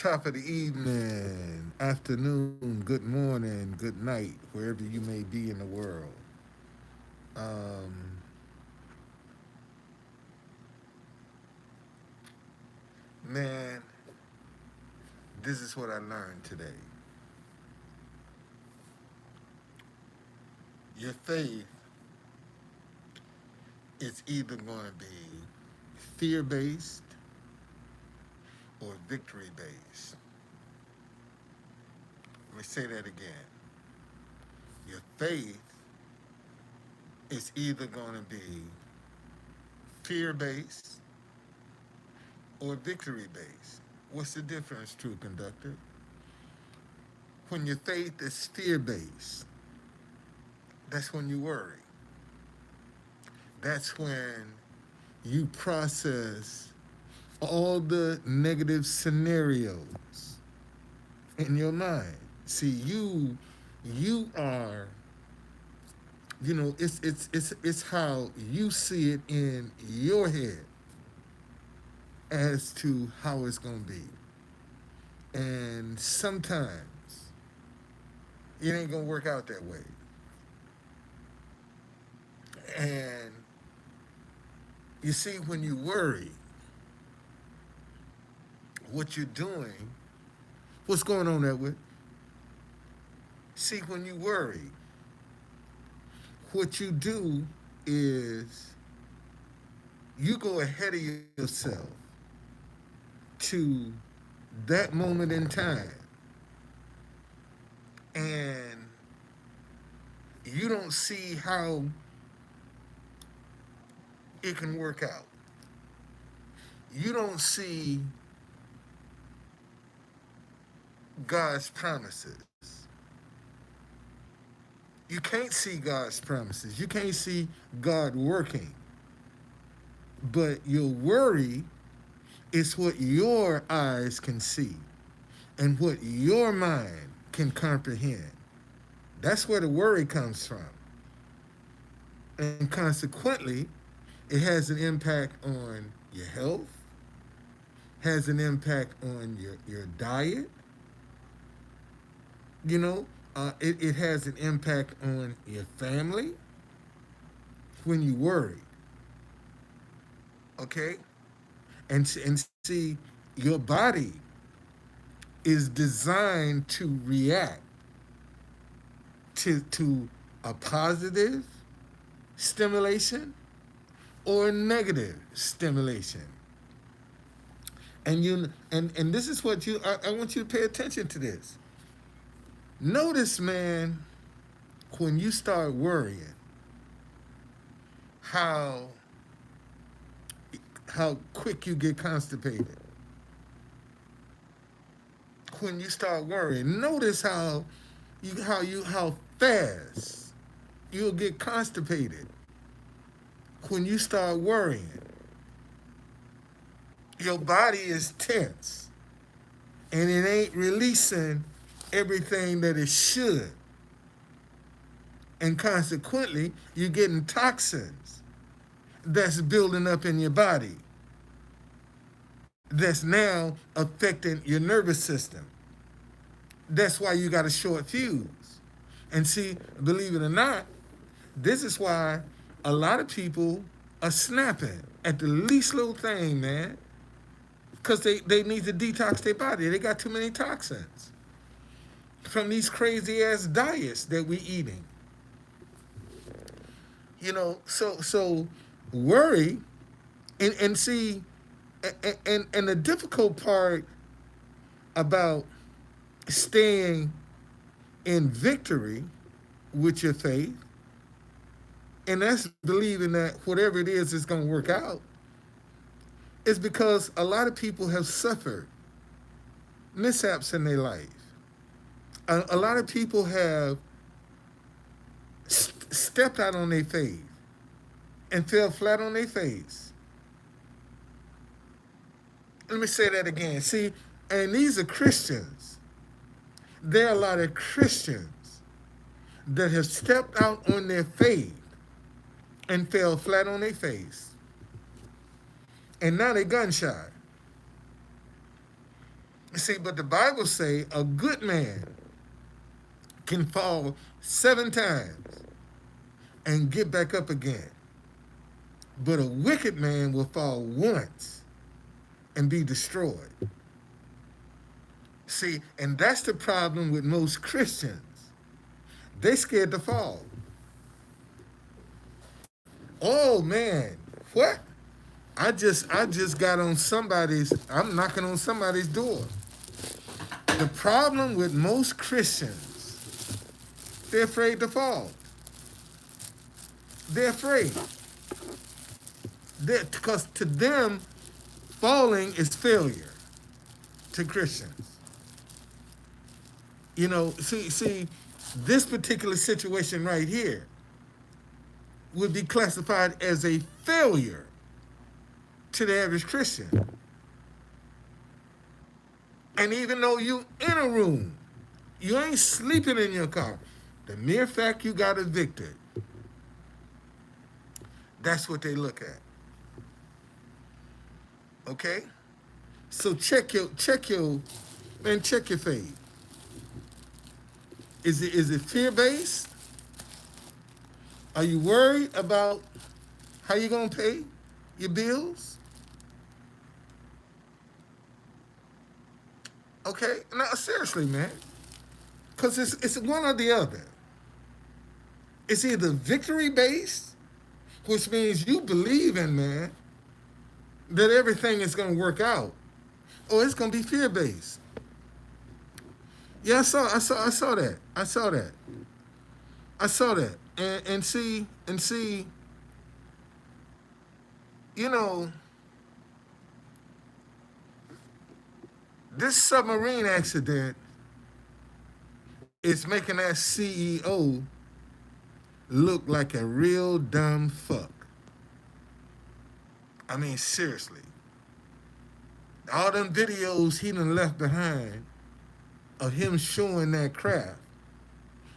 Top of the evening, afternoon, good morning, good night, wherever you may be in the world. Um, man, this is what I learned today. Your faith is either going to be fear based or victory based. Let me say that again. Your faith is either going to be fear based or victory based. What's the difference, true conductor? When your faith is fear based, that's when you worry. That's when you process all the negative scenarios in your mind. See, you are, it's how you see it in your head as to how it's gonna be. And sometimes it ain't gonna work out that way. And you see, when you worry, what you're doing, what's going on, Edward? See, when you worry, what you do is you go ahead of yourself to that moment in time, and you don't see how it can work out. You don't see God's promises. You can't see God's promises. You can't see God working. But your worry is what your eyes can see and what your mind can comprehend. That's where the worry comes from. And consequently, it has an impact on your health, has an impact on your diet. It has an impact on your family when you worry. Okay? And see, your body is designed to react to a positive stimulation or a negative stimulation. And this is what I want you to pay attention to this. Notice, man, when you start worrying, how how quick you get constipated. When you start worrying, notice how fast you'll get constipated. When you start worrying, your body is tense and it ain't releasing everything that it should. And consequently, you're getting toxins that's building up in your body that's now affecting your nervous system. That's why you got a short fuse. And see, believe it or not, this is why a lot of people are snapping at the least little thing, man. Because they need to detox their body. They got too many toxins from these crazy ass diets that we eating. So worry and see, and the difficult part about staying in victory with your faith, and that's believing that whatever it is going to work out, is because a lot of people have suffered mishaps in their life. A lot of people have stepped out on their faith and fell flat on their face. Let me say that again. See, and these are Christians. There are a lot of Christians that have stepped out on their faith and fell flat on their face. And now they're gun shy. See, but the Bible say a good man can fall 7 times and get back up again. But a wicked man will fall once and be destroyed. See, and that's the problem with most Christians. They scared to fall. Oh man, what? I just got on somebody's. I'm knocking on somebody's door. The problem with most Christians, they're afraid to fall. They're afraid. Because to them, falling is failure to Christians. See, this particular situation right here would be classified as a failure to the average Christian. And even though you in a room, you ain't sleeping in your car. The mere fact you got evicted, that's what they look at. Okay? So check your faith. Is it fear based? Are you worried about how you gonna pay your bills? Okay, now seriously, man, because it's one or the other. It's either victory based, which means you believe in, man, that everything is gonna work out, or it's gonna be fear based. Yeah, I saw that. I saw that. And see, you know, this submarine accident is making that CEO look like a real dumb fuck. I mean, seriously. All them videos he done left behind of him showing that craft.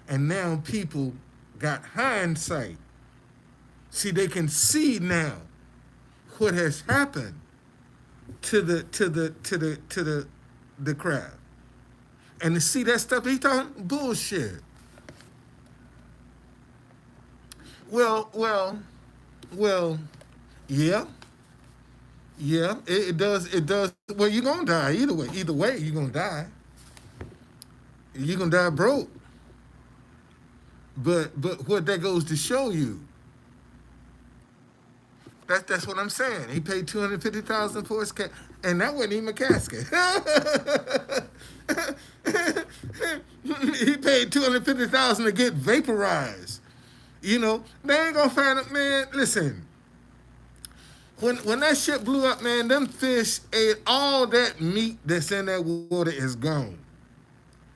And now people got hindsight. See, they can see now what has happened to the craft. And to see that stuff he talking bullshit. Well, yeah. Yeah, it does. Well, you're gonna die either way. Either way, you're gonna die. You're gonna die broke. But what that goes to show you, that's what I'm saying. He paid $250,000 for his cat, and that wasn't even a casket. He paid $250,000 to get vaporized. They ain't gonna find it, man. Listen, when that shit blew up, man, them fish ate all that meat that's in that water is gone.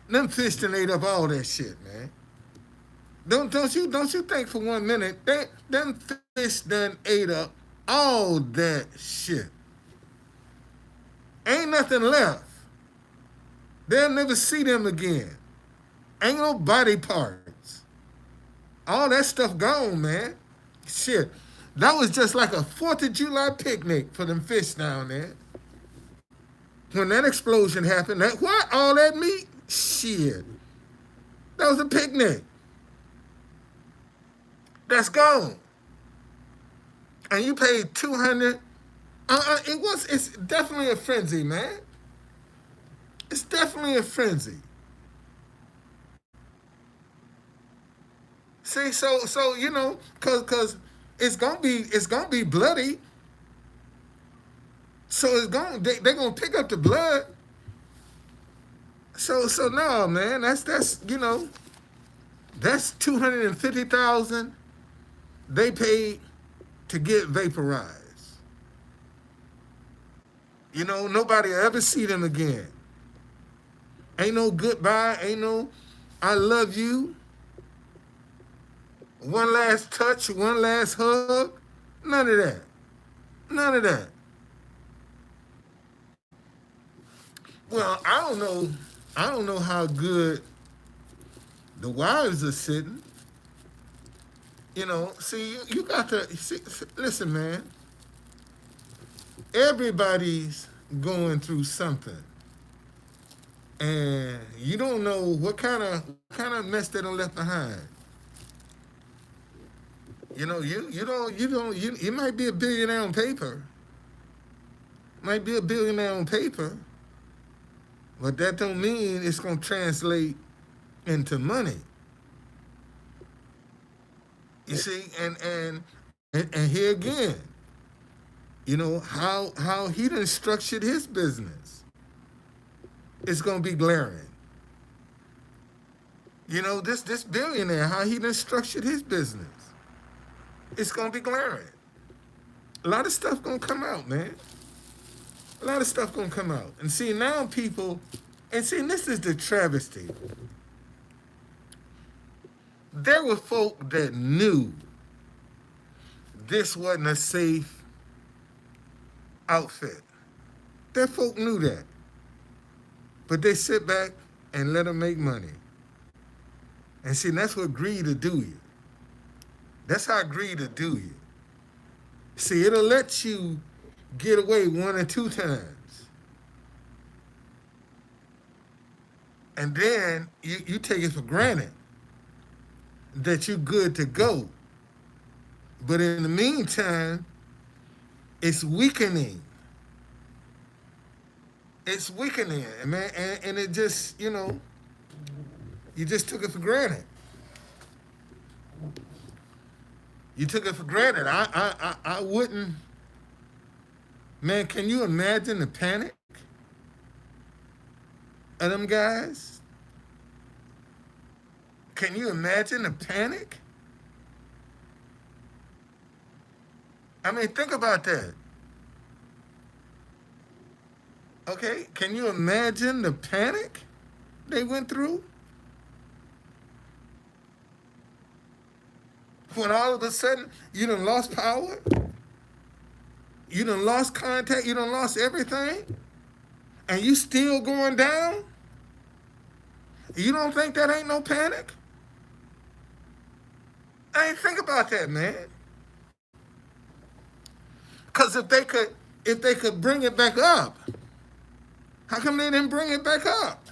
Them fish done ate up all that shit, man. Don't you think for 1 minute them fish done ate up all that shit. Ain't nothing left. They'll never see them again. Ain't no body parts. All that stuff gone, man. Shit. That was just like a 4th of July picnic for them fish down there. When that explosion happened, what? All that meat? Shit. That was a picnic. That's gone. And you paid 200. It's definitely a frenzy, man. It's definitely a frenzy. See, so cause it's gonna be bloody. So they're gonna pick up the blood. So no, man, that's that's 250,000 they paid to get vaporized. Nobody will ever see them again. Ain't no goodbye, ain't no I love you. One last touch, one last hug. None of that. None of that. Well, I don't know. I don't know how good the wives are sitting. See, you got to listen, man. Everybody's going through something. and you don't know what kind of mess they done left behind. You might be a billionaire on paper, might be a billionaire on paper, but that don't mean it's gonna translate into money. You see, and here again, how he done structured his business. It's gonna be glaring. This billionaire, how he done structured his business. It's gonna be glaring. A lot of stuff gonna come out, man. A lot of stuff gonna come out. And see now people, and this is the travesty. There were folk that knew this wasn't a safe outfit. That folk knew that. But they sit back and let them make money. And see, that's what greed will do you. That's how greed will do you. See, it'll let you get away one or two times. And then you take it for granted that you're good to go. But in the meantime, it's weakening. It's weakening, man, and it just, you just took it for granted. You took it for granted. I wouldn't, man. Can you imagine the panic of them guys? Can you imagine the panic? I mean, think about that. Okay, can you imagine the panic they went through? When all of a sudden you done lost power, you done lost contact, you done lost everything, and you still going down? You don't think that ain't no panic? I ain't think about that, man. Because if they could bring it back up, how come they didn't bring it back up?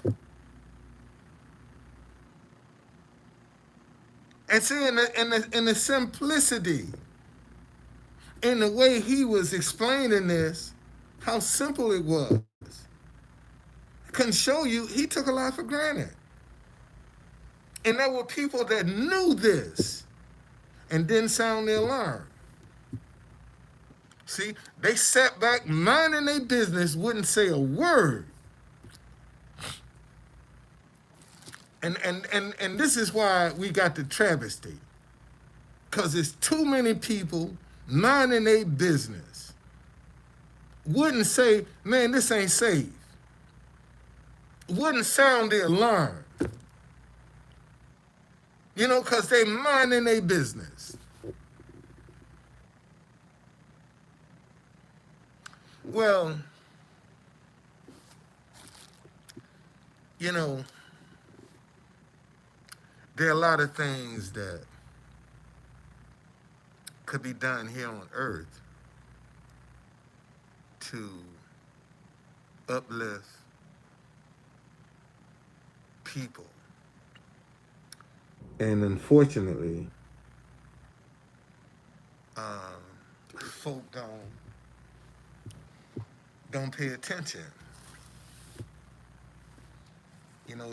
And see, in the simplicity, in the way he was explaining this, how simple it was, can show you he took a lot for granted. And there were people that knew this and didn't sound the alarm. See, they sat back, minding their business, wouldn't say a word. And this is why we got the travesty. Because it's too many people minding their business. Wouldn't say, man, this ain't safe. Wouldn't sound the alarm. Because they minding their business. Well, there are a lot of things that could be done here on earth to uplift people. And unfortunately, folk don't pay attention,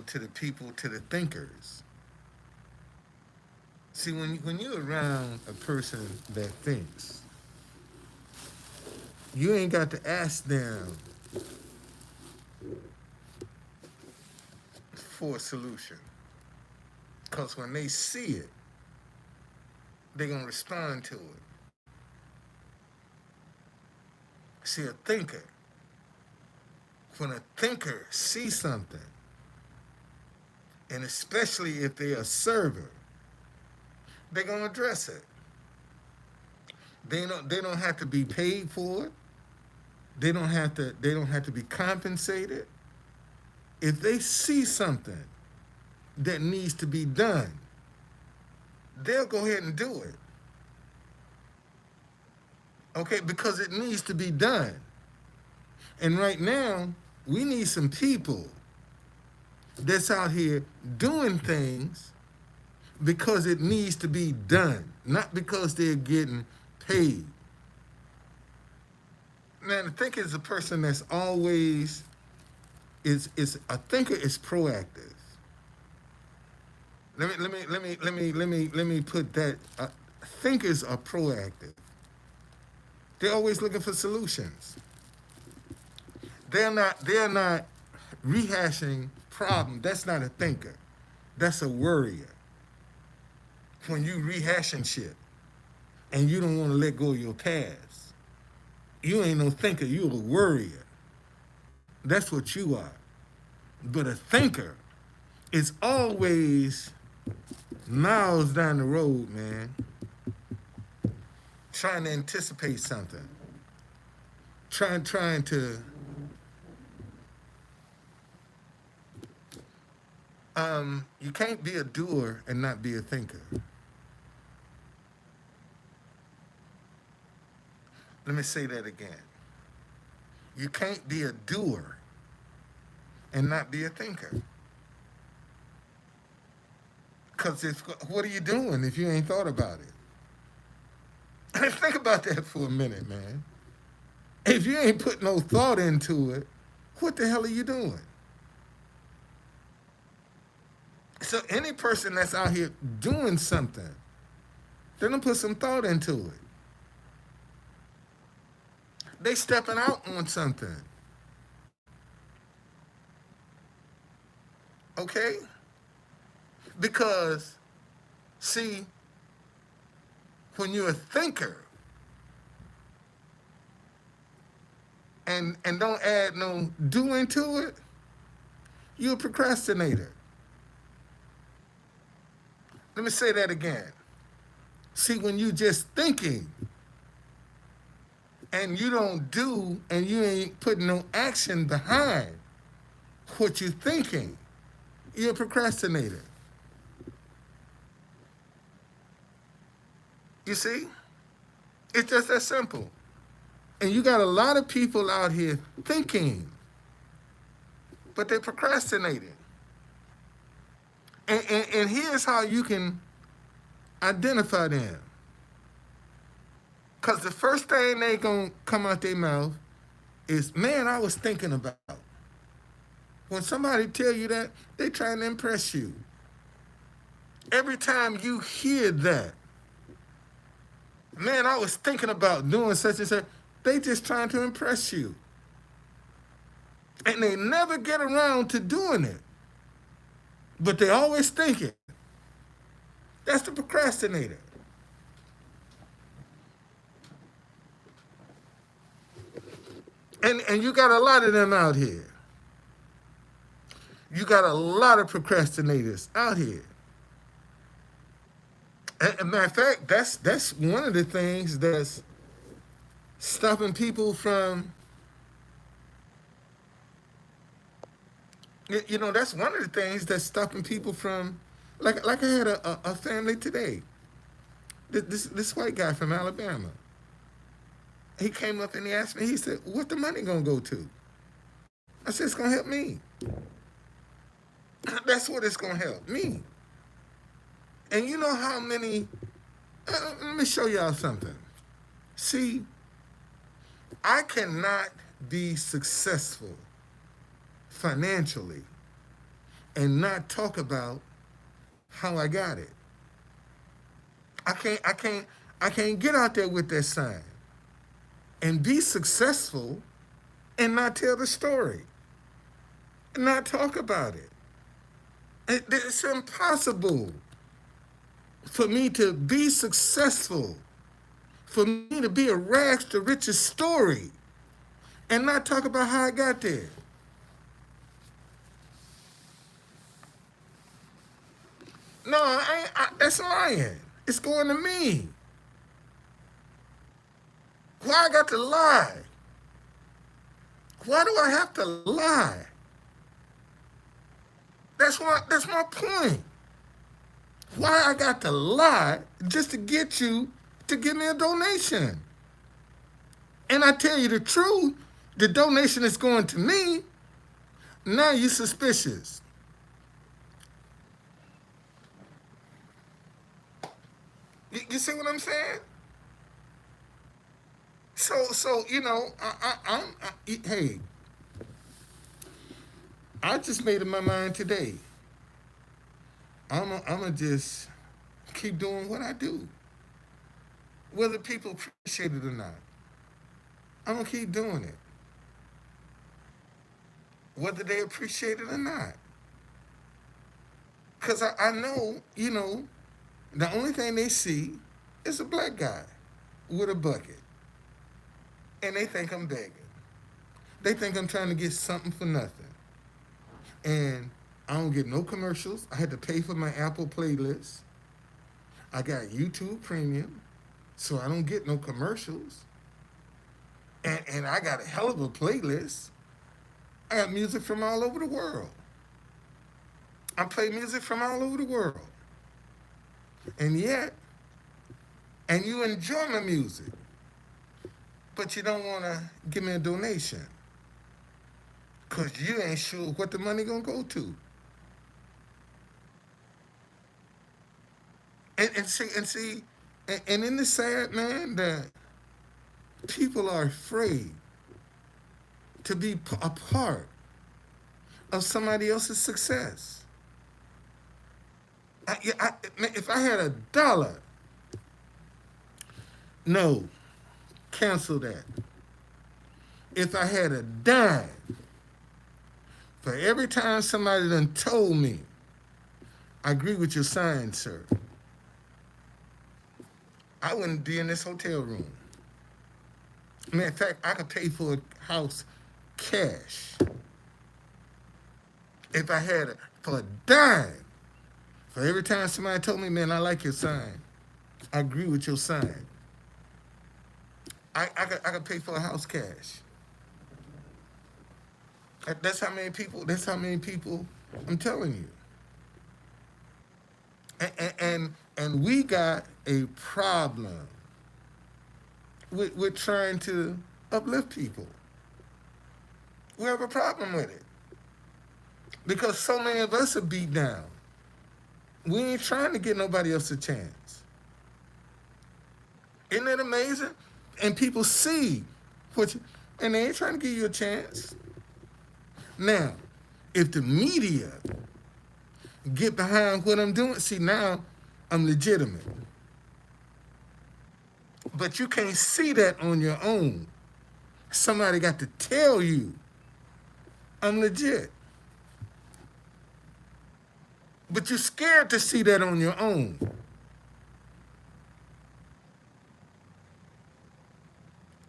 to the people, to the thinkers. See, when you're around a person that thinks, you ain't got to ask them for a solution. Because when they see it, they're going to respond to it. See, a thinker, when a thinker sees something, and especially if they're a server, they're going to address it. They don't have to be paid for it. They don't have to be compensated. If they see something that needs to be done, they'll go ahead and do it. Okay, because it needs to be done. And right now, we need some people that's out here doing things because it needs to be done, not because they're getting paid. Man, a thinker is a person that's always is a thinker is proactive. Let me put that. Thinkers are proactive. They're always looking for solutions. They're not rehashing problem. That's not a thinker. That's a worrier. When you rehashing shit and you don't want to let go of your past, you ain't no thinker. You're a worrier. That's what you are. But a thinker is always miles down the road, man, trying to anticipate something, trying to you can't be a doer and not be a thinker. Let me say that again. You can't be a doer and not be a thinker. Because what are you doing if you ain't thought about it? Think about that for a minute, man. If you ain't put no thought into it, what the hell are you doing? So any person that's out here doing something, they don't put some thought into it. They stepping out on something. Okay? Because, see, when you're a thinker and don't add no doing to it, you're a procrastinator. Let me say that again. See, when you just thinking and you don't do and you ain't putting no action behind what you're thinking, you're a procrastinator. You see? It's just that simple. And you got a lot of people out here thinking, but they're procrastinating. And here's how you can identify them. Because the first thing they going to come out their mouth is, man, I was thinking about. When somebody tell you that, they trying to impress you. Every time you hear that, man, I was thinking about doing such and such, they just trying to impress you. And they never get around to doing it. But they always thinking. That's the procrastinator. And you got a lot of them out here. You got a lot of procrastinators out here. As a matter of fact, that's one of the things that's stopping people from, you know, that's one of the things that's stopping people from, like I had a family today. This white guy from Alabama. He came up and he asked me, he said, what the money gonna go to? I said, it's gonna help me. That's what it's gonna help me. And you know how many, let me show y'all something. See, I cannot be successful financially and not talk about how I got it. I can't get out there with that sign and be successful and not tell the story, and not talk about it. It's impossible for me to be successful, for me to be a rags to riches story, and not talk about how I got there. No, that's lying. It's going to me. Why I got to lie? Why do I have to lie? That's my point. Why I got to lie just to get you to give me a donation. And I tell you the truth, the donation is going to me. Now you're suspicious. You see what I'm saying? So you know, hey, I just made up my mind today. I'm just keep doing what I do, whether people appreciate it or not. I'm gonna keep doing it, whether they appreciate it or not. Cause I know, you know, the only thing they see is a black guy with a bucket, and they think I'm begging. They think I'm trying to get something for nothing, and I don't get no commercials. I had to pay for my Apple playlist. I got YouTube Premium, so I don't get no commercials. And I got a hell of a playlist. I got music from all over the world. I play music from all over the world. And yet, and you enjoy my music, but you don't want to give me a donation because you ain't sure what the money going to go to. And in the sad, man, that people are afraid to be a part of somebody else's success. If I had $1, no, cancel that. If I had a dime, for every time somebody done told me, I agree with your sign, sir, I wouldn't be in this hotel room. In fact, I could pay for a house cash. If I had for a dime, for every time somebody told me, man, I like your sign, I agree with your sign, I could pay for a house cash. That's how many people. That's how many people. I'm telling you. And we got a problem with trying to uplift people. We have a problem with it because so many of us are beat down. We ain't trying to get nobody else a chance. Isn't that amazing? And people see and they ain't trying to give you a chance. Now, if the media get behind what I'm doing, see now I'm legitimate. But you can't see that on your own. Somebody got to tell you I'm legit. But you're scared to see that on your own.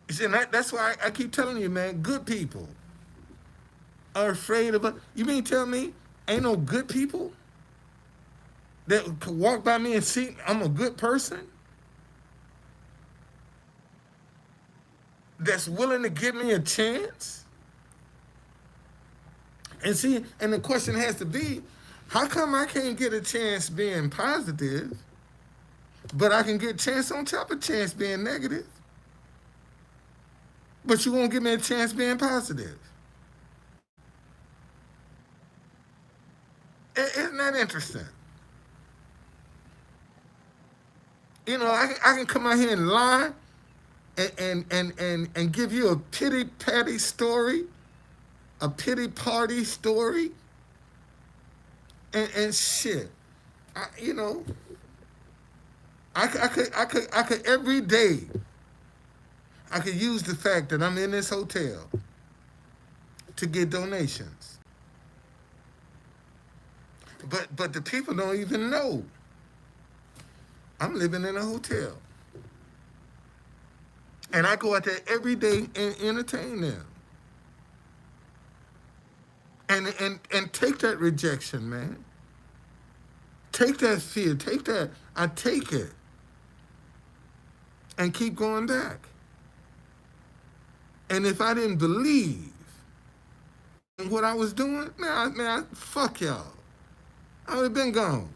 You see, that's why I keep telling you, man, good people are afraid of. You mean tell me ain't no good people that could walk by me and see I'm a good person? That's willing to give me a chance? And see, and the question has to be, how come I can't get a chance being positive, but I can get chance on top of chance being negative? But you won't give me a chance being positive. Isn't that interesting? You know, I can come out here and lie and give you a pity patty story, a pity party story, and shit. You know, I could every day. I could use the fact that I'm in this hotel to get donations. But the people don't even know I'm living in a hotel. And I go out there every day and entertain them. And take that rejection, man. Take that fear. Take that. I take it. And keep going back. And if I didn't believe in what I was doing, man, fuck y'all. I would have been gone.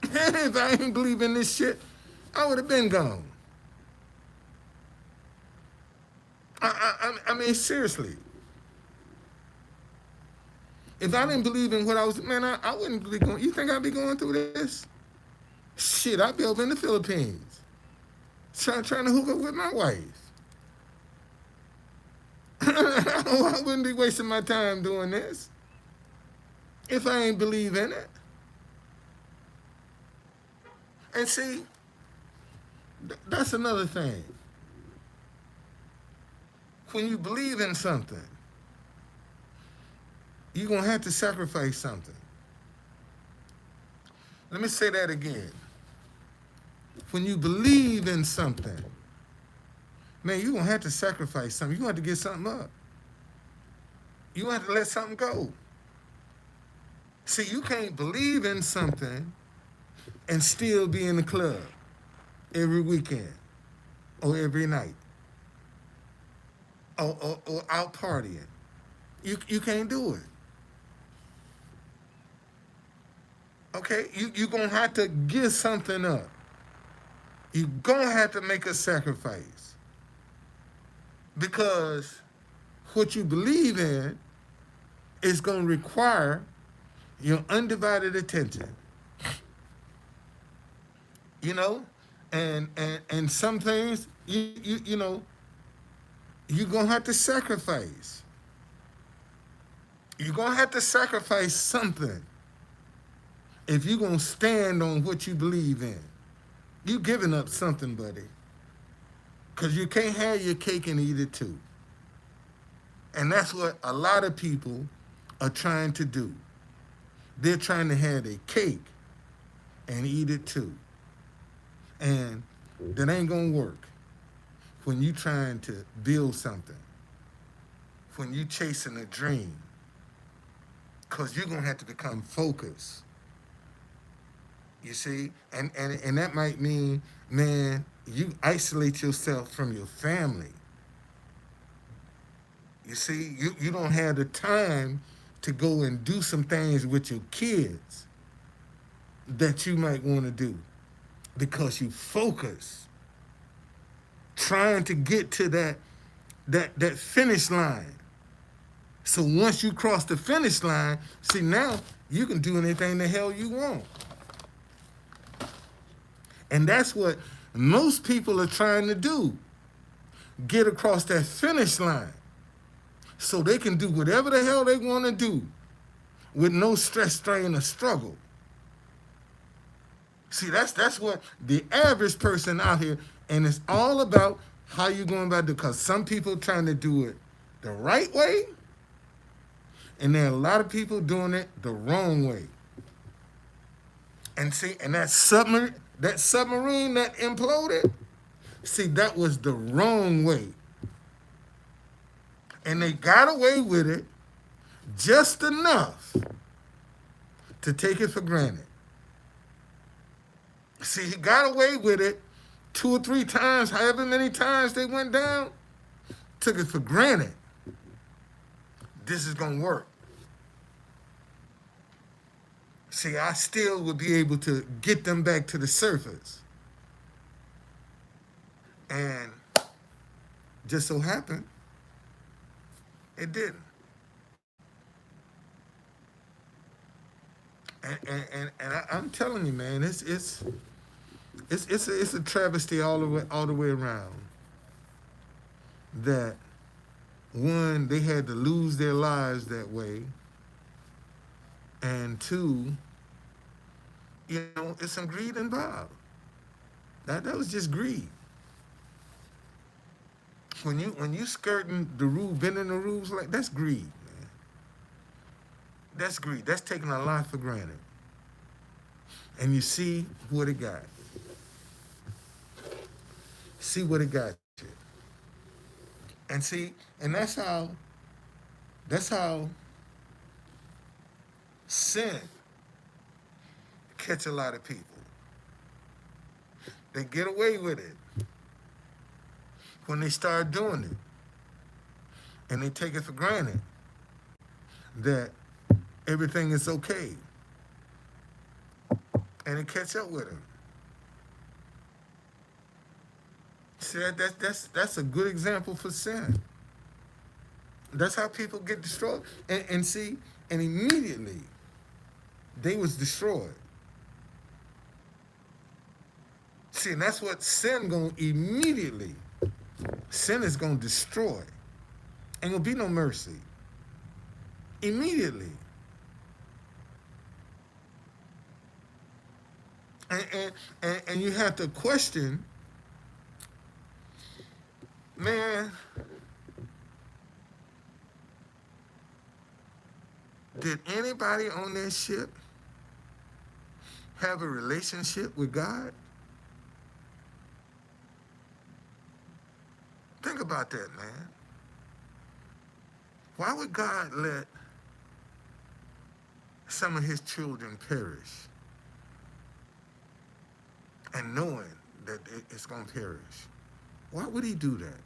If I didn't believe in this shit, I would have been gone. I mean, seriously. If I didn't believe in what I was, man, I wouldn't be going. You think I'd be going through this? Shit, I'd be over in the Philippines trying to hook up with my wife. I wouldn't be wasting my time doing this if I ain't believe in it. And see, that's another thing. When you believe in something, you're going to have to sacrifice something. Let me say that again. When you believe in something, man, you're going to have to sacrifice something. You're going to have to give something up. You're going to have to let something go. See, you can't believe in something and still be in the club every weekend or every night or out partying. You can't do it. Okay? You're going to have to give something up. You're going to have to make a sacrifice. Because what you believe in is going to require your undivided attention. You know? And some things, you know, you're going to have to sacrifice. You're going to have to sacrifice something if you're going to stand on what you believe in. You giving up something, buddy. Because you can't have your cake and eat it too. And that's what a lot of people are trying to do. They're trying to have their cake and eat it too. And that ain't going to work when you trying to build something, when you chasing a dream, because you're going to have to become focused. You see? And that might mean, man, you isolate yourself from your family. You see, you don't have the time to go and do some things with your kids that you might want to do because you focus trying to get to that finish line. So once you cross the finish line, see, now you can do anything the hell you want. And that's what most people are trying to do. Get across that finish line so they can do whatever the hell they want to do with no stress, strain, or struggle. See, that's what the average person out here, and it's all about how you going about it, because some people trying to do it the right way, and there are a lot of people doing it the wrong way. And see, and that submarine that imploded, see, that was the wrong way. And they got away with it just enough to take it for granted. See, he got away with it 2 or 3 times, however many times they went down, took it for granted. This is going to work. See, I still would be able to get them back to the surface. And just so happened, it didn't. I'm telling you, man, it's a travesty all the way around. That one, they had to lose their lives that way, and two, you know, it's some greed involved. That was just greed. When you skirting the rule, bending the rules, like, that's greed, man. That's greed. That's taking a lot for granted. And you see what it got. See what it got you. And see, and that's how sin catch a lot of people. They get away with it when they start doing it. And they take it for granted that everything is okay. And it catch up with them. See, that's a good example for sin. That's how people get destroyed. And see, and immediately they was destroyed. See, and that's what sin gonna immediately. Sin is gonna destroy. Ain't gonna be no mercy. Immediately. And and you have to question, man, did anybody on that ship have a relationship with God? Think about that, man. Why would God let some of his children perish and knowing that it's going to perish? Why would he do that?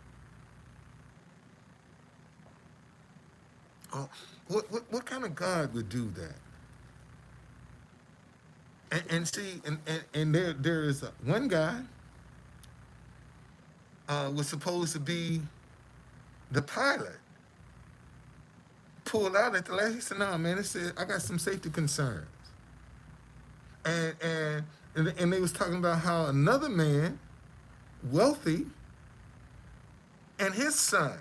Oh, what kind of God would do that? And see, and there is one guy was supposed to be the pilot. Pulled out at the last. He said, "No, man." He said, "I got some safety concerns." And they was talking about how another man, wealthy, and his son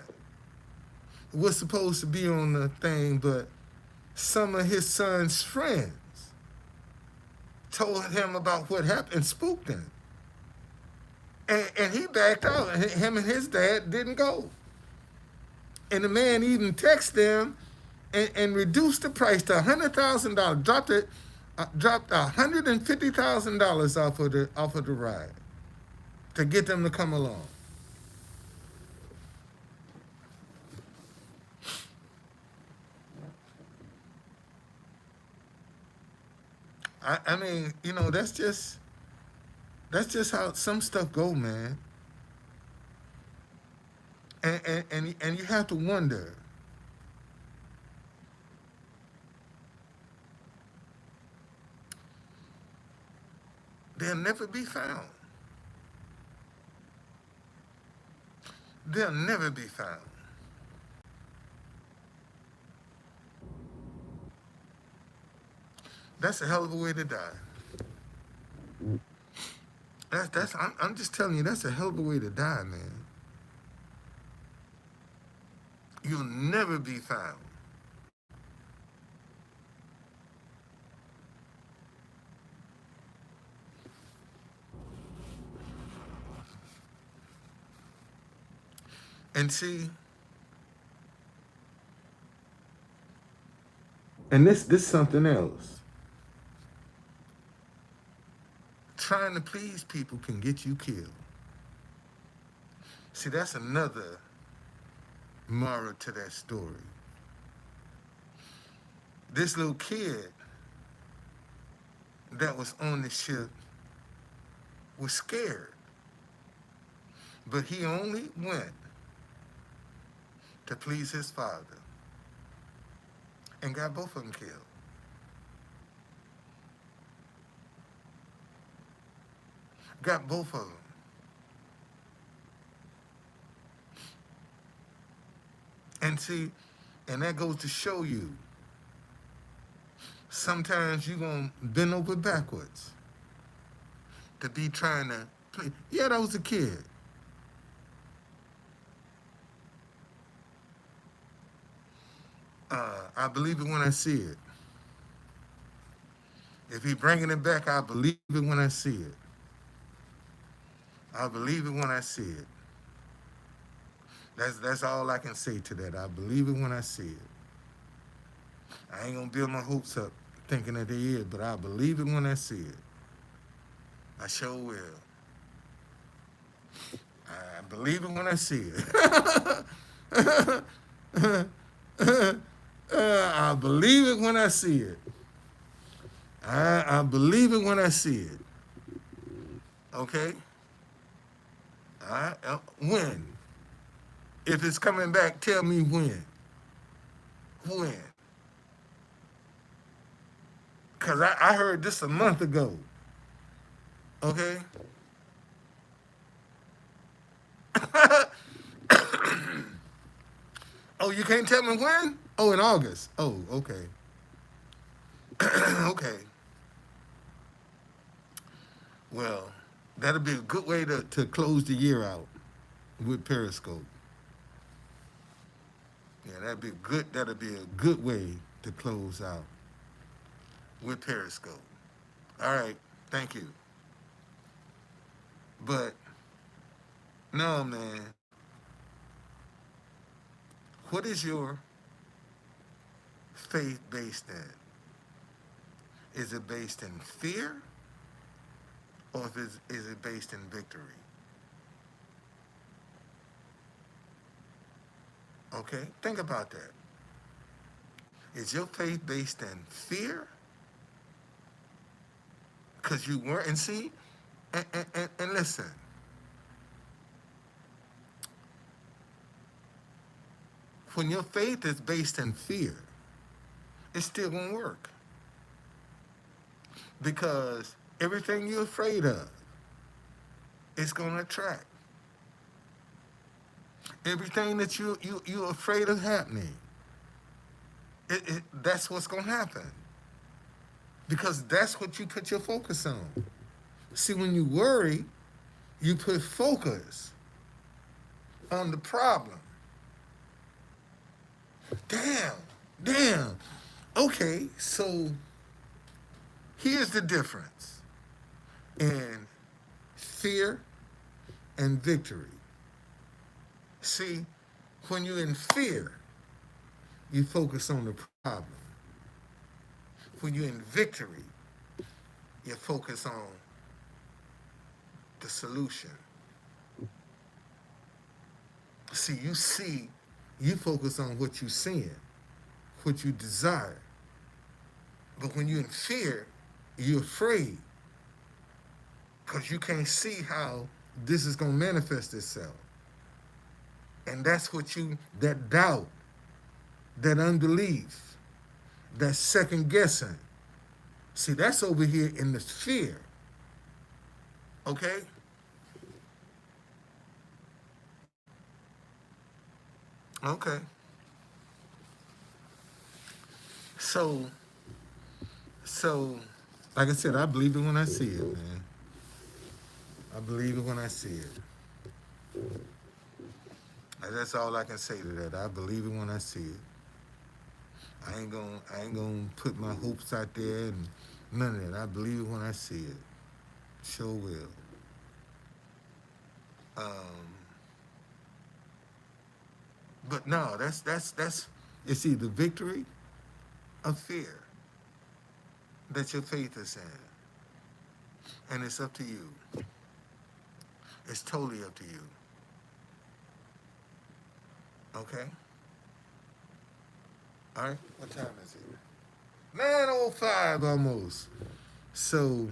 was supposed to be on the thing, but some of his son's friends told him about what happened and spooked him. And he backed out. Him and his dad didn't go. And the man even texted them and reduced the price to $100,000. Dropped $150,000 off of the ride to get them to come along. I mean, that's just how some stuff go, man. And you have to wonder. They'll never be found. They'll never be found. That's a hell of a way to die. I'm just telling you, that's a hell of a way to die, man. You'll never be found. And see, and this something else. Trying to please people can get you killed. See, that's another moral to that story. This little kid that was on the ship was scared, but he only went to please his father and got both of them killed. Got both of them. And see, and that goes to show you, sometimes you're going to bend over backwards to be trying to play. Yeah, that was a kid. I believe it when I see it. If he bringing it back, I believe it when I see it. I believe it when I see it. That's all I can say to that. I believe it when I see it. I ain't gonna build my hopes up thinking that they is, but I believe it when I see it. I sure will. I believe it when I see it. I believe it when I see it. I believe it when I see it. Okay? When? If it's coming back, tell me when. When? Because I heard this a month ago. Okay? Oh, you can't tell me when? Oh, in August. Oh, okay. Okay. Well, That'll be a good way to close the year out with Periscope. Yeah, that'll be a good way to close out with Periscope. All right, thank you. But no, man, what is your faith based in? Is it based in fear or is it based in victory? Okay, think about that. Is your faith based in fear? Because you weren't, and see, and listen, when your faith is based in fear, it still won't work. Because everything you're afraid of is going to attract. Everything that you're afraid of happening, that's what's going to happen. Because that's what you put your focus on. See, when you worry, you put focus on the problem. Damn, damn. Okay, so here's the difference in fear and victory. See, when you're in fear, you focus on the problem. When you're in victory, you focus on the solution. See, you focus on what you're seeing, what you desire. But when you're in fear, you're afraid because you can't see how this is going to manifest itself. And that's that doubt, that unbelief, that second guessing. See, that's over here in the fear. Okay? Okay. So, so, like I said, I believe it when I see it, man. I believe it when I see it. And that's all I can say to that. I believe it when I see it. I ain't gonna put my hopes out there and none of that. I believe it when I see it. Sure will. Um, but no, that's it's either victory or fear that your faith is in. And it's up to you. It's totally up to you. Okay? Alright? What time is it? 9:05 almost. So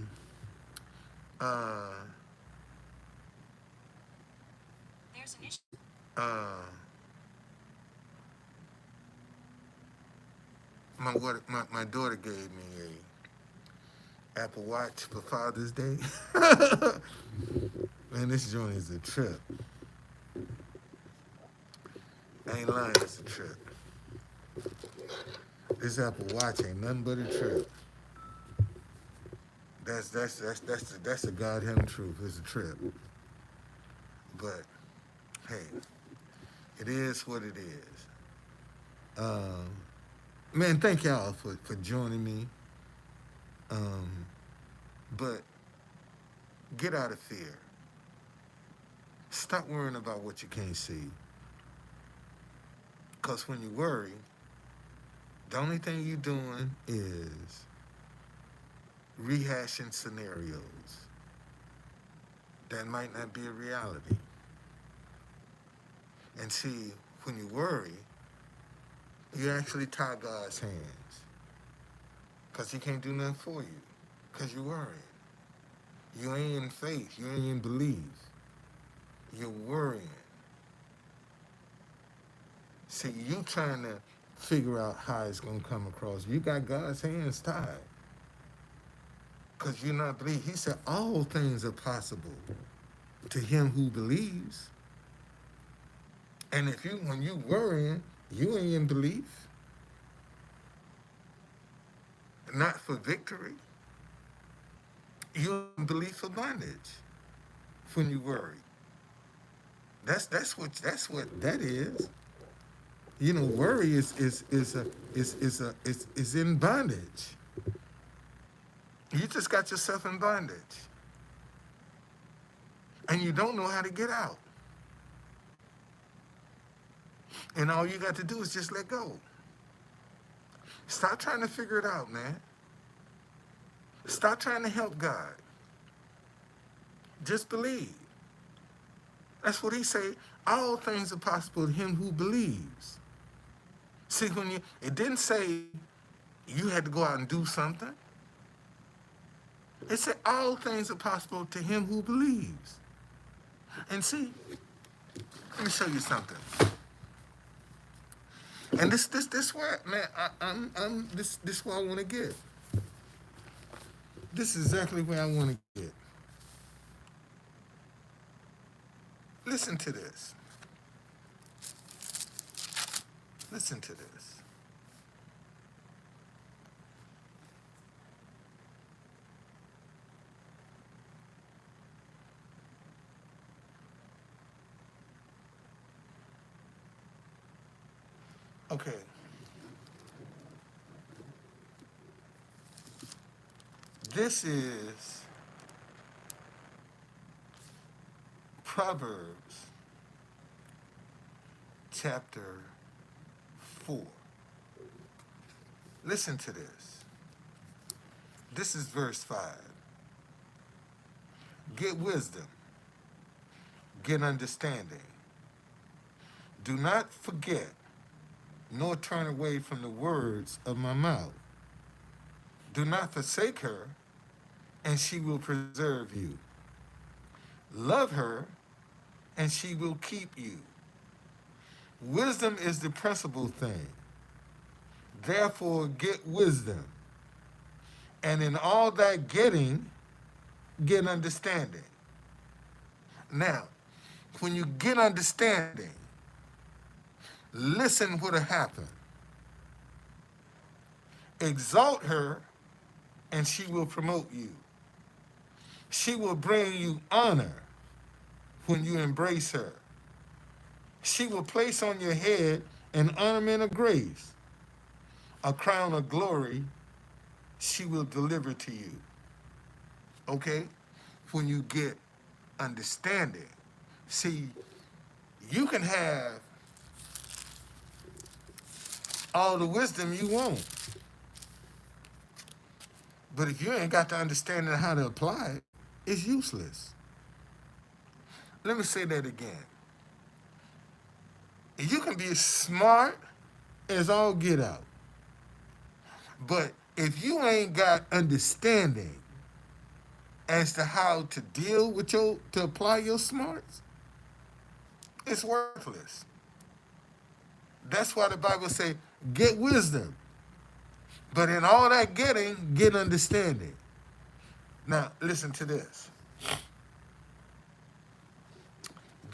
uh uh my daughter gave me a Apple Watch for Father's Day. Man, this joint is a trip. I ain't lying, it's a trip. This Apple Watch ain't nothing but a trip. That's the goddamn truth. It's a trip. But hey, it is what it is. Um, man, thank y'all for joining me. Um, but get out of fear. Stop worrying about what you can't see. Because when you worry, the only thing you're doing is rehashing scenarios that might not be a reality. And see, when you worry, you actually tie God's hands. Because he can't do nothing for you. Because you're worrying. You ain't in faith. You ain't in belief. You're worrying. See, you trying to figure out how it's going to come across. You got God's hands tied. Because you're not believing. He said all things are possible to him who believes. And when you worrying, you ain't in belief. Not for victory. You're in belief for bondage. when you worry. That's what that is. You know, worry is in bondage. You just got yourself in bondage, and you don't know how to get out. And all you got to do is just let go. Stop trying to figure it out, man. Stop trying to help God. Just believe. That's what he say. All things are possible to him who believes. See, it didn't say you had to go out and do something. It said all things are possible to him who believes. And see, let me show you something. And this where, man, this where I want to get. This is exactly where I want to get. Listen to this. Listen to this. Okay. This is Proverbs chapter 4. Listen to this. This is verse 5. Get wisdom, get understanding. Do not forget, nor turn away from the words of my mouth. Do not forsake her, and she will preserve you. Love her, and she will keep you. Wisdom is the principal thing. Therefore, get wisdom. And in all that getting, get understanding. Now, when you get understanding, listen what'll happen. Exalt her, and she will promote you. She will bring you honor when you embrace her. She will place on your head an ornament of grace, a crown of glory she will deliver to you. Okay? When you get understanding. See, you can have all the wisdom you want, but if you ain't got the understanding of how to apply it, it's useless. Let me say that again. You can be smart as all get out, but if you ain't got understanding as to how to deal with to apply your smarts, it's worthless. That's why the Bible say, get wisdom. But in all that getting, get understanding. Now, listen to this.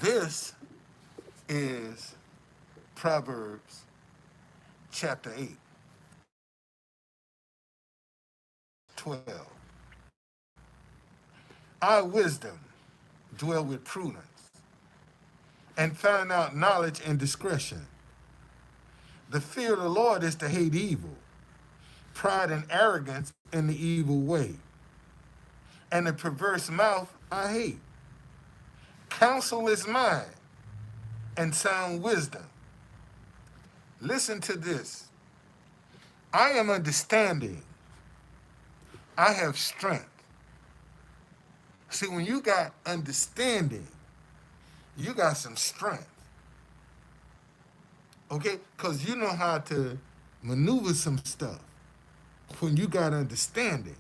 This is Proverbs chapter 8, 12. Our wisdom dwell with prudence, and find out knowledge and discretion. The fear of the Lord is to hate evil, pride and arrogance in the evil way, and the perverse mouth I hate. Counsel is mine, and sound wisdom. Listen to this. I am understanding. I have strength. See, when you got understanding, you got some strength. Okay? Because you know how to maneuver some stuff when you got understanding.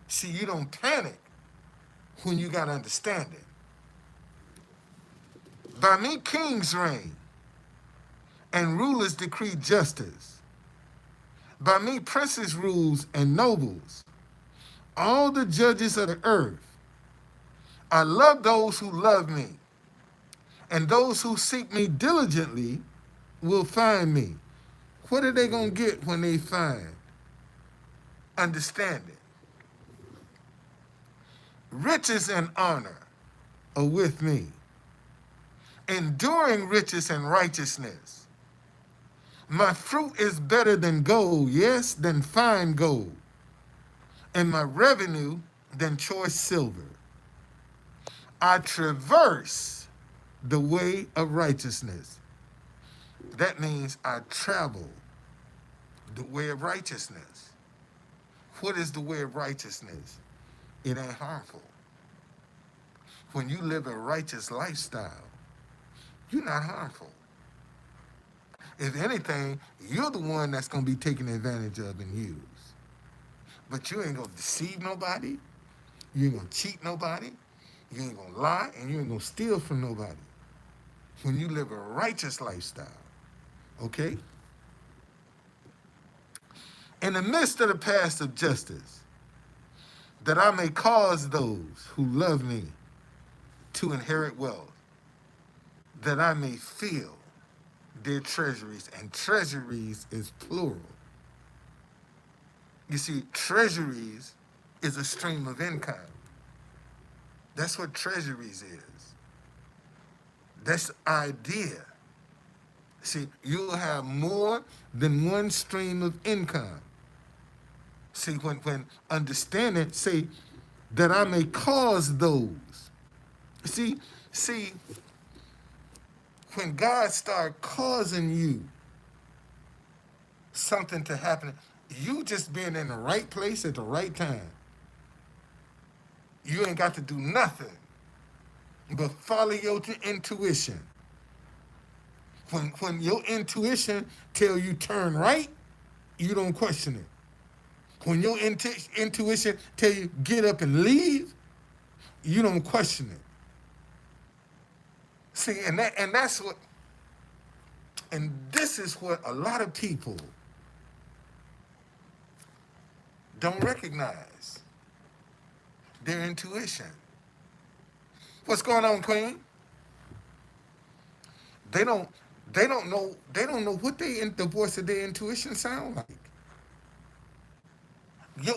See, you don't panic when you got understanding. By me, kings reign, and rulers decree justice. By me, princes rules and nobles, all the judges of the earth. I love those who love me, and those who seek me diligently will find me. What are they going to get when they find understanding? Riches and honor are with me. Enduring riches and righteousness. My fruit is better than gold, yes, than fine gold, and my revenue than choice silver. I traverse the way of righteousness. That means I travel the way of righteousness. What is the way of righteousness? It ain't harmful. When you live a righteous lifestyle, you're not harmful. If anything, you're the one that's going to be taken advantage of and used. But you ain't going to deceive nobody. You ain't going to cheat nobody. You ain't going to lie, and you ain't going to steal from nobody. When you live a righteous lifestyle, okay? In the midst of the paths of justice, that I may cause those who love me to inherit wealth, that I may fill their treasuries, and treasuries is plural. You see, treasuries is a stream of income. That's what treasuries is. That's the idea. See, you'll have more than one stream of income. See, when understanding, say, that I may cause those. See, when God start causing you something to happen, you just being in the right place at the right time. You ain't got to do nothing but follow your intuition. When your intuition tell you turn right, you don't question it. When your intuition tell you get up and leave, you don't question it. See, that's what, and this is what a lot of people don't recognize. Their intuition. What's going on, Queen? They don't they don't know what the voice of their intuition sound like.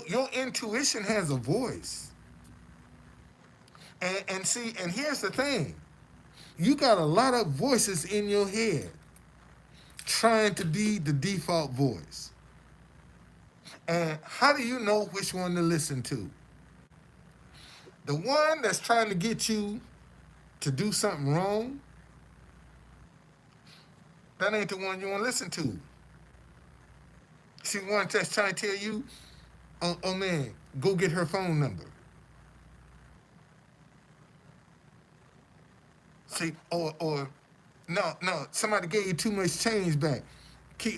Your intuition has a voice. And see, and here's the thing. You got a lot of voices in your head trying to be the default voice. And how do you know which one to listen to? The one that's trying to get you to do something wrong, that ain't the one you want to listen to. See, one that's trying to tell you, oh man, go get her phone number. See, or no, somebody gave you too much change back.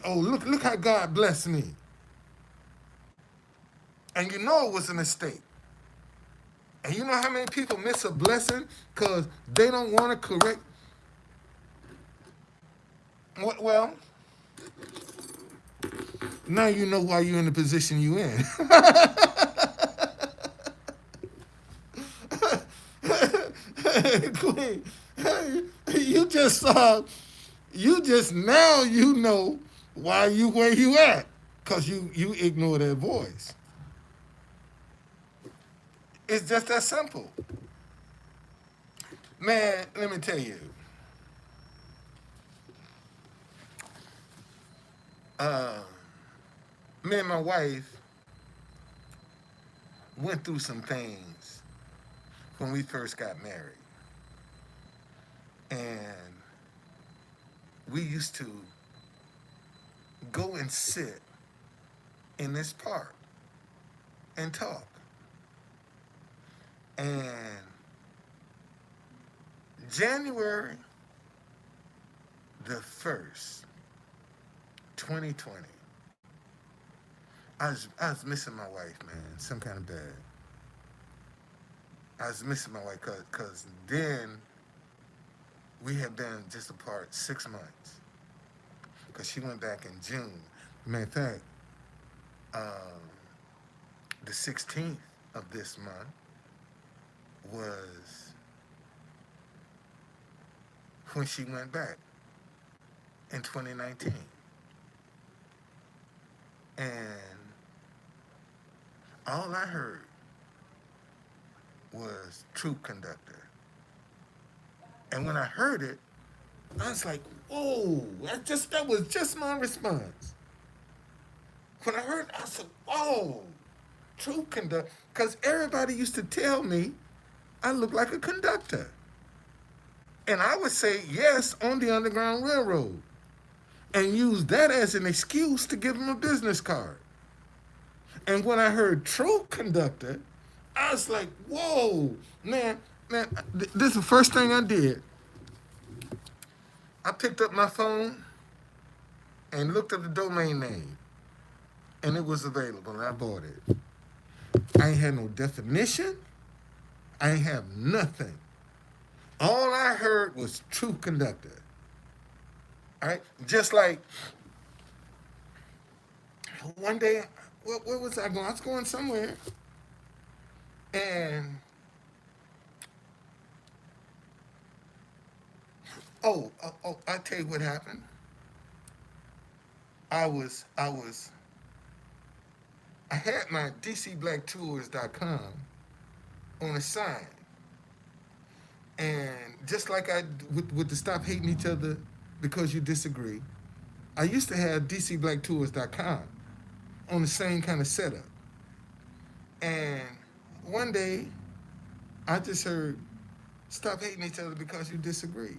Look how God blessed me. And you know it was a mistake. And you know how many people miss a blessing because they don't want to correct. Well, now you know why you're in the position you're in. Queen, you just saw, you just now you know why you where you at, cause you ignore that voice. It's just that simple, man. Let me tell you, uh, me and my wife went through some things when we first got married, and we used to go and sit in this park and talk. And January the 1st, 2020, I was missing my wife, man, some kind of bad. I was missing my wife because then we had been just apart 6 months because she went back in June. Matter of fact, um, the 16th of this month was when she went back in 2019. And all I heard was Troop Conductor. And when I heard it, I was like, whoa, that was just my response. When I heard it, I said, whoa, true conductor. Because everybody used to tell me I look like a conductor. And I would say yes on the Underground Railroad and use that as an excuse to give them a business card. And when I heard true conductor, I was like, whoa, man, this is the first thing I did. I picked up my phone and looked up the domain name, and it was available, and I bought it. I ain't had no definition. I ain't have nothing. All I heard was true conductor. All right? Just like one day, where was I going? I was going somewhere, and I'll tell you what happened. I had my DCBlackTours.com on a sign. And just like I with the stop hating each other because you disagree, I used to have DCBlackTours.com on the same kind of setup. And one day, I just heard, stop hating each other because you disagree.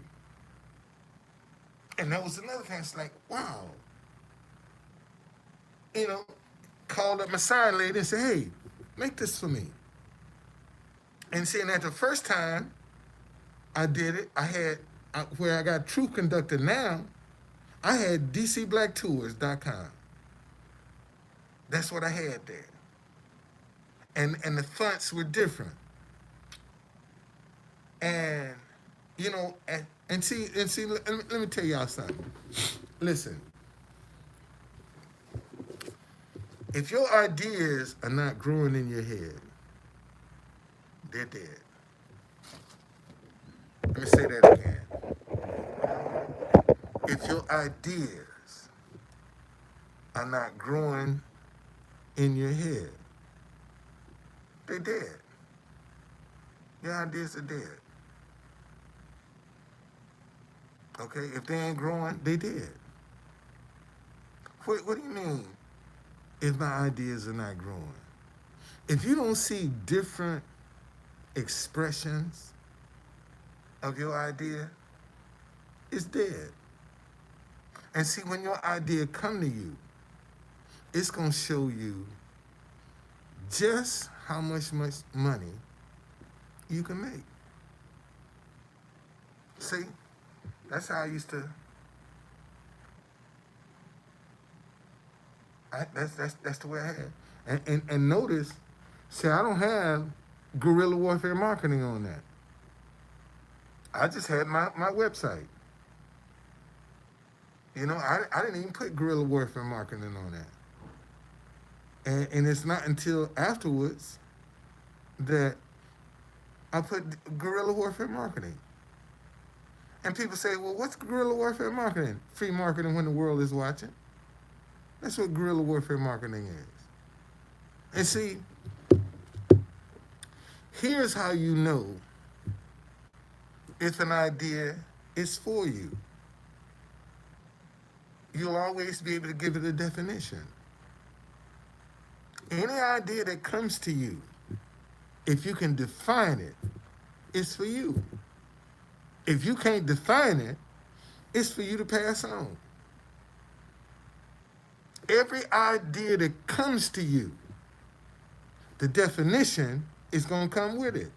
And that was another thing. It's like, wow. You know, called up my sign lady and said, hey, make this for me. And seeing that the first time I did it, where I got True Conductor now, I had DCBlackTours.com. That's what I had there. And the fonts were different. And, you know, and see, let me tell y'all something. Listen, if your ideas are not growing in your head, they're dead. Let me say that again. If your ideas are not growing in your head, they're dead. Your ideas are dead. Okay? If they ain't growing, they dead. What do you mean if my ideas are not growing? If you don't see different expressions of your idea, it's dead. And see, when your idea come to you, it's going to show you just how much money you can make. See, that's how I used to. That's the way I had. And notice, see, I don't have guerrilla warfare marketing on that. I just had my website. You know, I didn't even put guerrilla warfare marketing on that. And it's not until afterwards that I put guerrilla warfare marketing. And people say, well, what's guerrilla warfare marketing? Free marketing when the world is watching. That's what guerrilla warfare marketing is. And see, here's how you know if an idea is for you. You'll always be able to give it a definition. Any idea that comes to you, if you can define it, it's for you. If you can't define it, it's for you to pass on. Every idea that comes to you, the definition is going to come with it.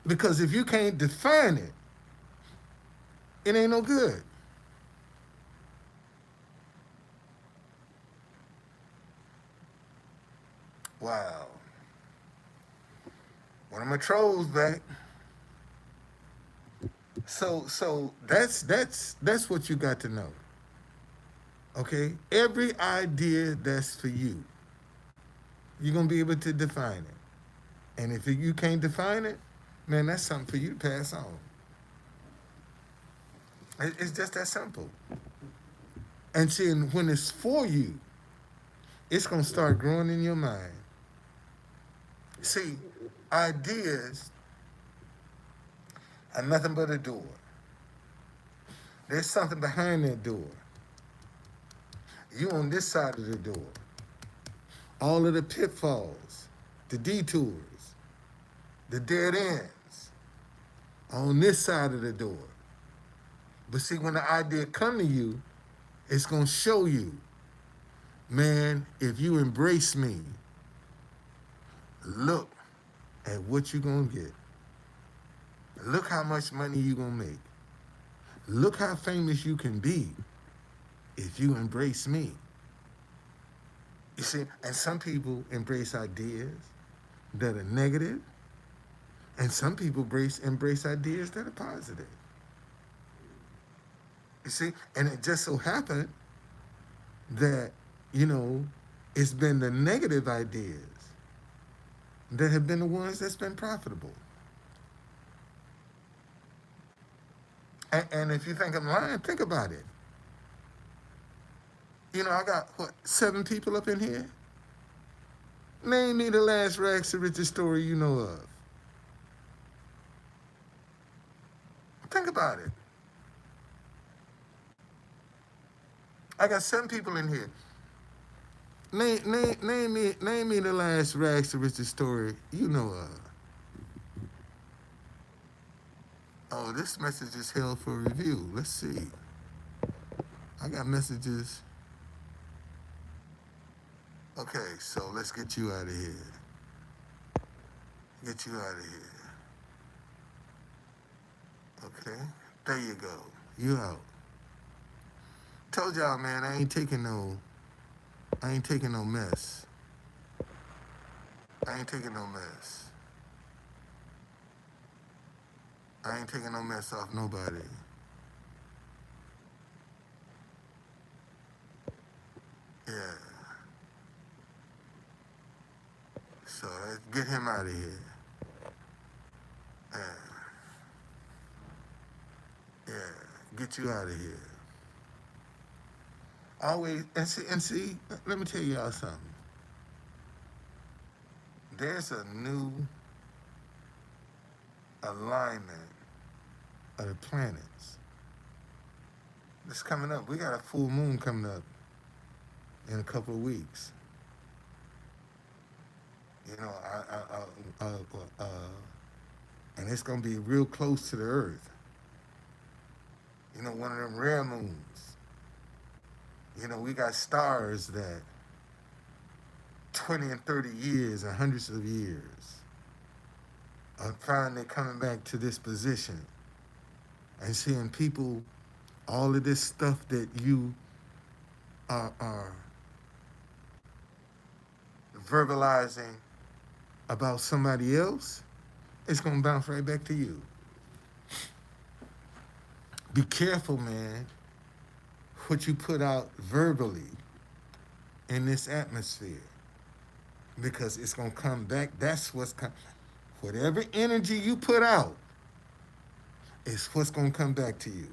Because if you can't define it, it ain't no good. Wow. One of my trolls back. So that's what you got to know. Okay? Every idea that's for you, you're going to be able to define it. And if you can't define it, man, that's something for you to pass on. It's just that simple. And seeing when it's for you, it's going to start growing in your mind. See, ideas are nothing but a door. There's something behind that door. You on this side of the door. All of the pitfalls, the detours, the dead ends on this side of the door. But see, when the idea come to you, it's gonna show you, man, if you embrace me, look at what you're gonna get. Look how much money you're gonna make. Look how famous you can be if you embrace me. You see, and some people embrace ideas that are negative, and some people embrace ideas that are positive. You see, and it just so happened that, you know, it's been the negative ideas that have been the ones that's been profitable. And if you think I'm lying, think about it. You know, I got, what, 7 people up in here? Name me the last rags to riches story you know of. Think about it. I got 7 people in here. Name me the last rags to riches story you know of. Oh, this message is held for review. Let's see. I got messages. Okay, so let's get you out of here. Get you out of here. Okay, there you go. You out. Told y'all, man, I ain't taking no mess. I ain't taking no mess. I ain't taking no mess off nobody. Yeah. So let's get him out of here. Yeah. Yeah. Get you out of here. Always, and see, let me tell y'all something. There's a new alignment of the planets that's coming up. We got a full moon coming up in a couple of weeks. You know, and it's gonna be real close to the Earth. You know, one of them rare moons. You know, we got stars that 20 and 30 years and hundreds of years are finally coming back to this position and seeing people, all of this stuff that you are verbalizing about somebody else, it's gonna bounce right back to you. Be careful, man, what you put out verbally in this atmosphere, because it's gonna come back. That's what's coming. Whatever energy you put out is what's gonna come back to you.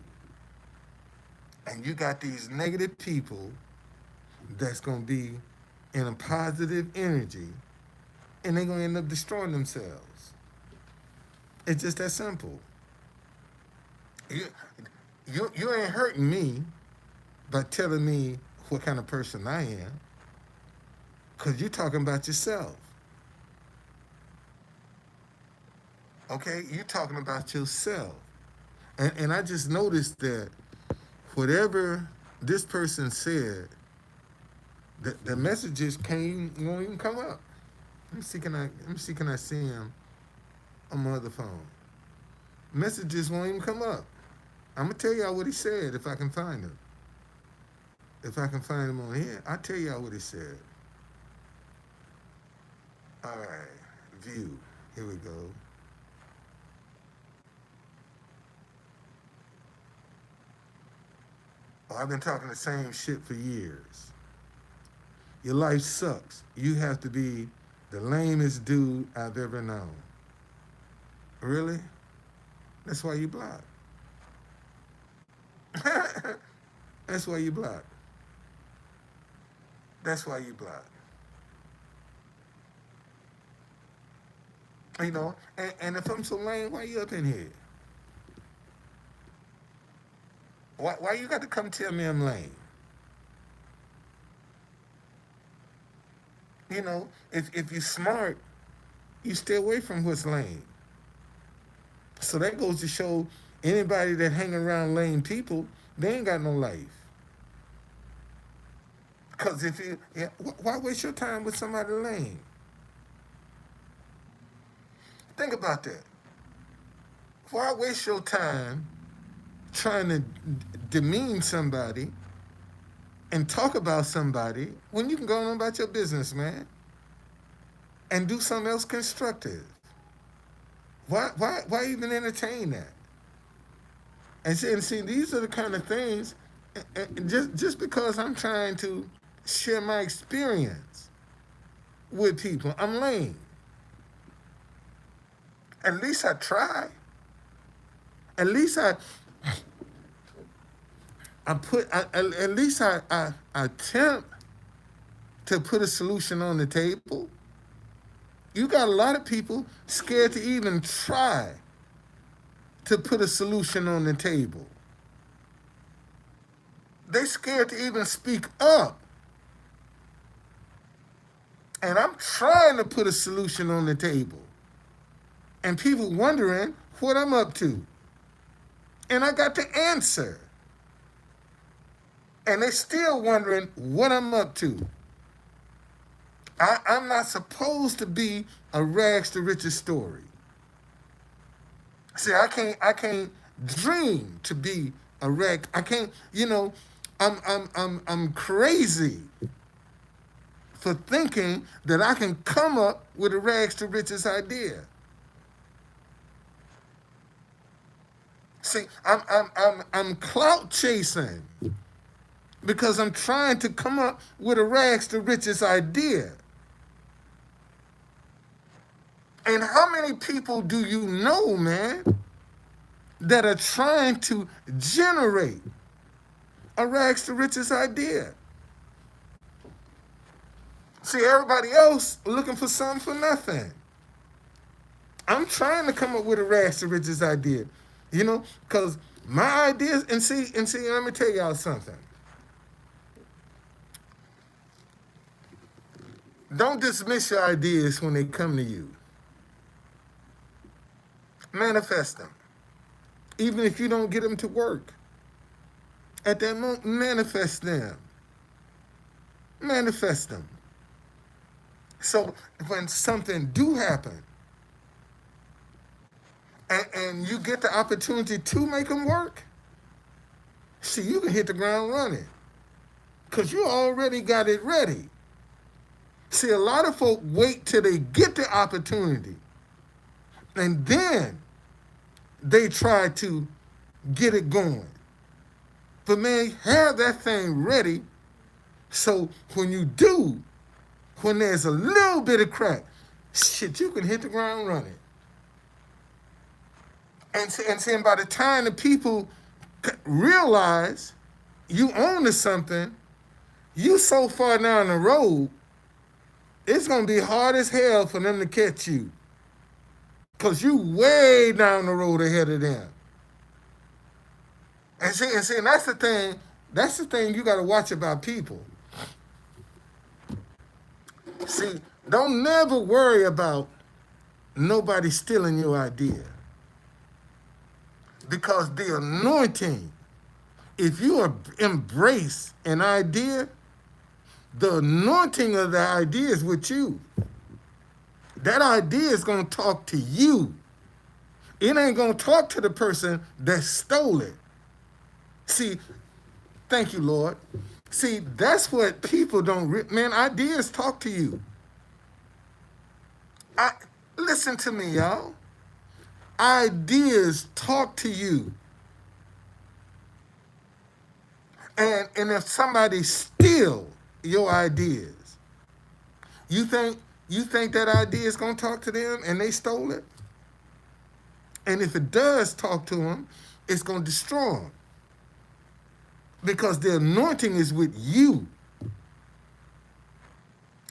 And you got these negative people that's gonna be in a positive energy, and they're gonna end up destroying themselves. It's just that simple. You, you ain't hurting me by telling me what kind of person I am, because you're talking about yourself. Okay? You're talking about yourself. And I just noticed that whatever this person said, the messages won't even come up. Let me see, can I see him on my other phone? Messages won't even come up. I'm gonna tell y'all what he said if I can find him. If I can find him on here, I'll tell y'all what he said. All right, view. Here we go. Oh, I've been talking the same shit for years. Your life sucks. You have to be the lamest dude I've ever known. Really? That's why you block. That's why you block. That's why you block. You know, and if I'm so lame, why you up in here? Why you got to come tell me I'm lame? You know, if you're smart, you stay away from what's lame. So that goes to show anybody that hang around lame people, they ain't got no life. Because if you, yeah, why waste your time with somebody lame? Think about that. Why waste your time trying to demean somebody and talk about somebody when you can go on about your business, man, and do something else constructive? Why even entertain that? And see, these are the kind of things. And just because I'm trying to share my experience with people, I'm lame. At least I try. At least at least I attempt to put a solution on the table. You got a lot of people scared to even try to put a solution on the table. They scared to even speak up. And I'm trying to put a solution on the table. And people wondering what I'm up to. And I got the answer. And they still wondering what I'm up to. I'm not supposed to be a rags to riches story. See, I can't dream to be a rag. I can't, I'm crazy for thinking that I can come up with a rags to riches idea. See, I'm clout chasing because I'm trying to come up with a rags to riches idea. And how many people do you know, man, that are trying to generate a rags to riches idea? See, everybody else looking for something for nothing. I'm trying to come up with a rags to riches idea, because my ideas, and see, let me tell y'all something. Don't dismiss your ideas when they come to you. Manifest them. Even if you don't get them to work. At that moment, manifest them. Manifest them. So when something do happen, and you get the opportunity to make them work, see, you can hit the ground running. Because you already got it ready. See, a lot of folk wait till they get the opportunity. And then they try to get it going. But man, have that thing ready so when you do, when there's a little bit of crack, shit, you can hit the ground running. And by the time the people realize you own to something, you so far down the road, it's going to be hard as hell for them to catch you. Because you way down the road ahead of them. And that's the thing you got to watch about people. See, don't never worry about nobody stealing your idea. Because the anointing, if you embrace an idea, the anointing of the idea is with you. That idea is going to talk to you. It ain't going to talk to the person that stole it. See, thank you, Lord. See, that's what people don't... Man, ideas talk to you. Listen to me, y'all. Ideas talk to you. And if somebody steal your ideas, you think that idea is going to talk to them and they stole it? And if it does talk to them, it's going to destroy them. Because the anointing is with you.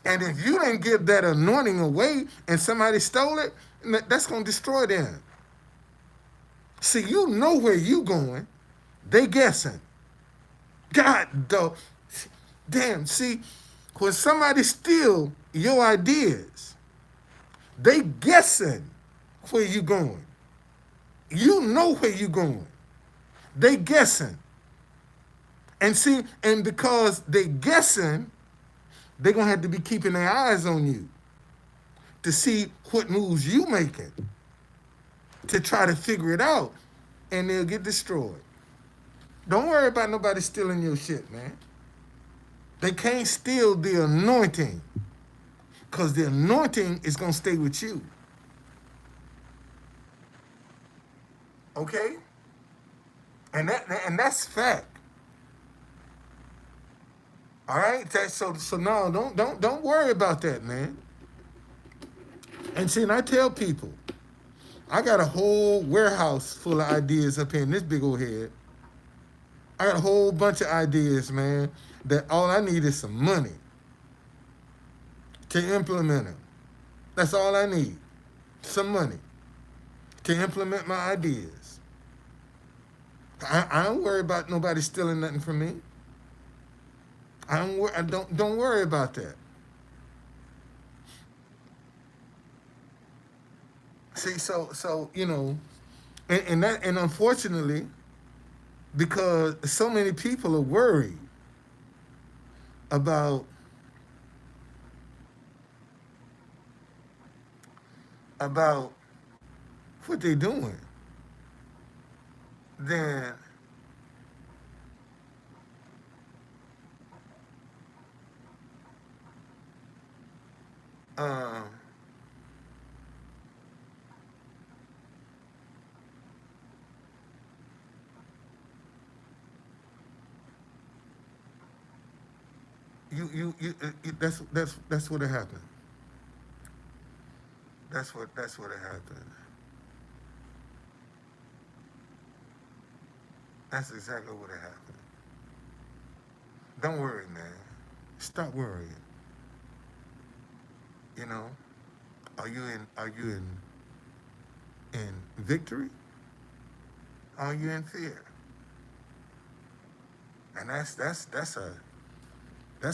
And if you didn't give that anointing away and somebody stole it, that's going to destroy them. See, you know where you're going. They guessing. God, though. Damn, see, when somebody steal your ideas, they guessing where you going. You know where you going. They guessing. And see, and because they guessing, they gonna have to be keeping their eyes on you to see what moves you making to try to figure it out, and they'll get destroyed. Don't worry about nobody stealing your shit, man. They can't steal the anointing because the anointing is gonna stay with you. Okay? And that's fact. All right? So no, don't worry about that, man. And see, and I tell people, I got a whole warehouse full of ideas up here in this big old head. I got a whole bunch of ideas, man, that all I need is some money to implement them. That's all I need. Some money to implement my ideas. I don't worry about nobody stealing nothing from me. I don't worry about that. See, so and unfortunately, because so many people are worried about about what they're doing, then um, that's what happened. That's what happened. That's exactly what happened. Don't worry, man. Stop worrying. You know, are you in victory? Are you in fear? And that's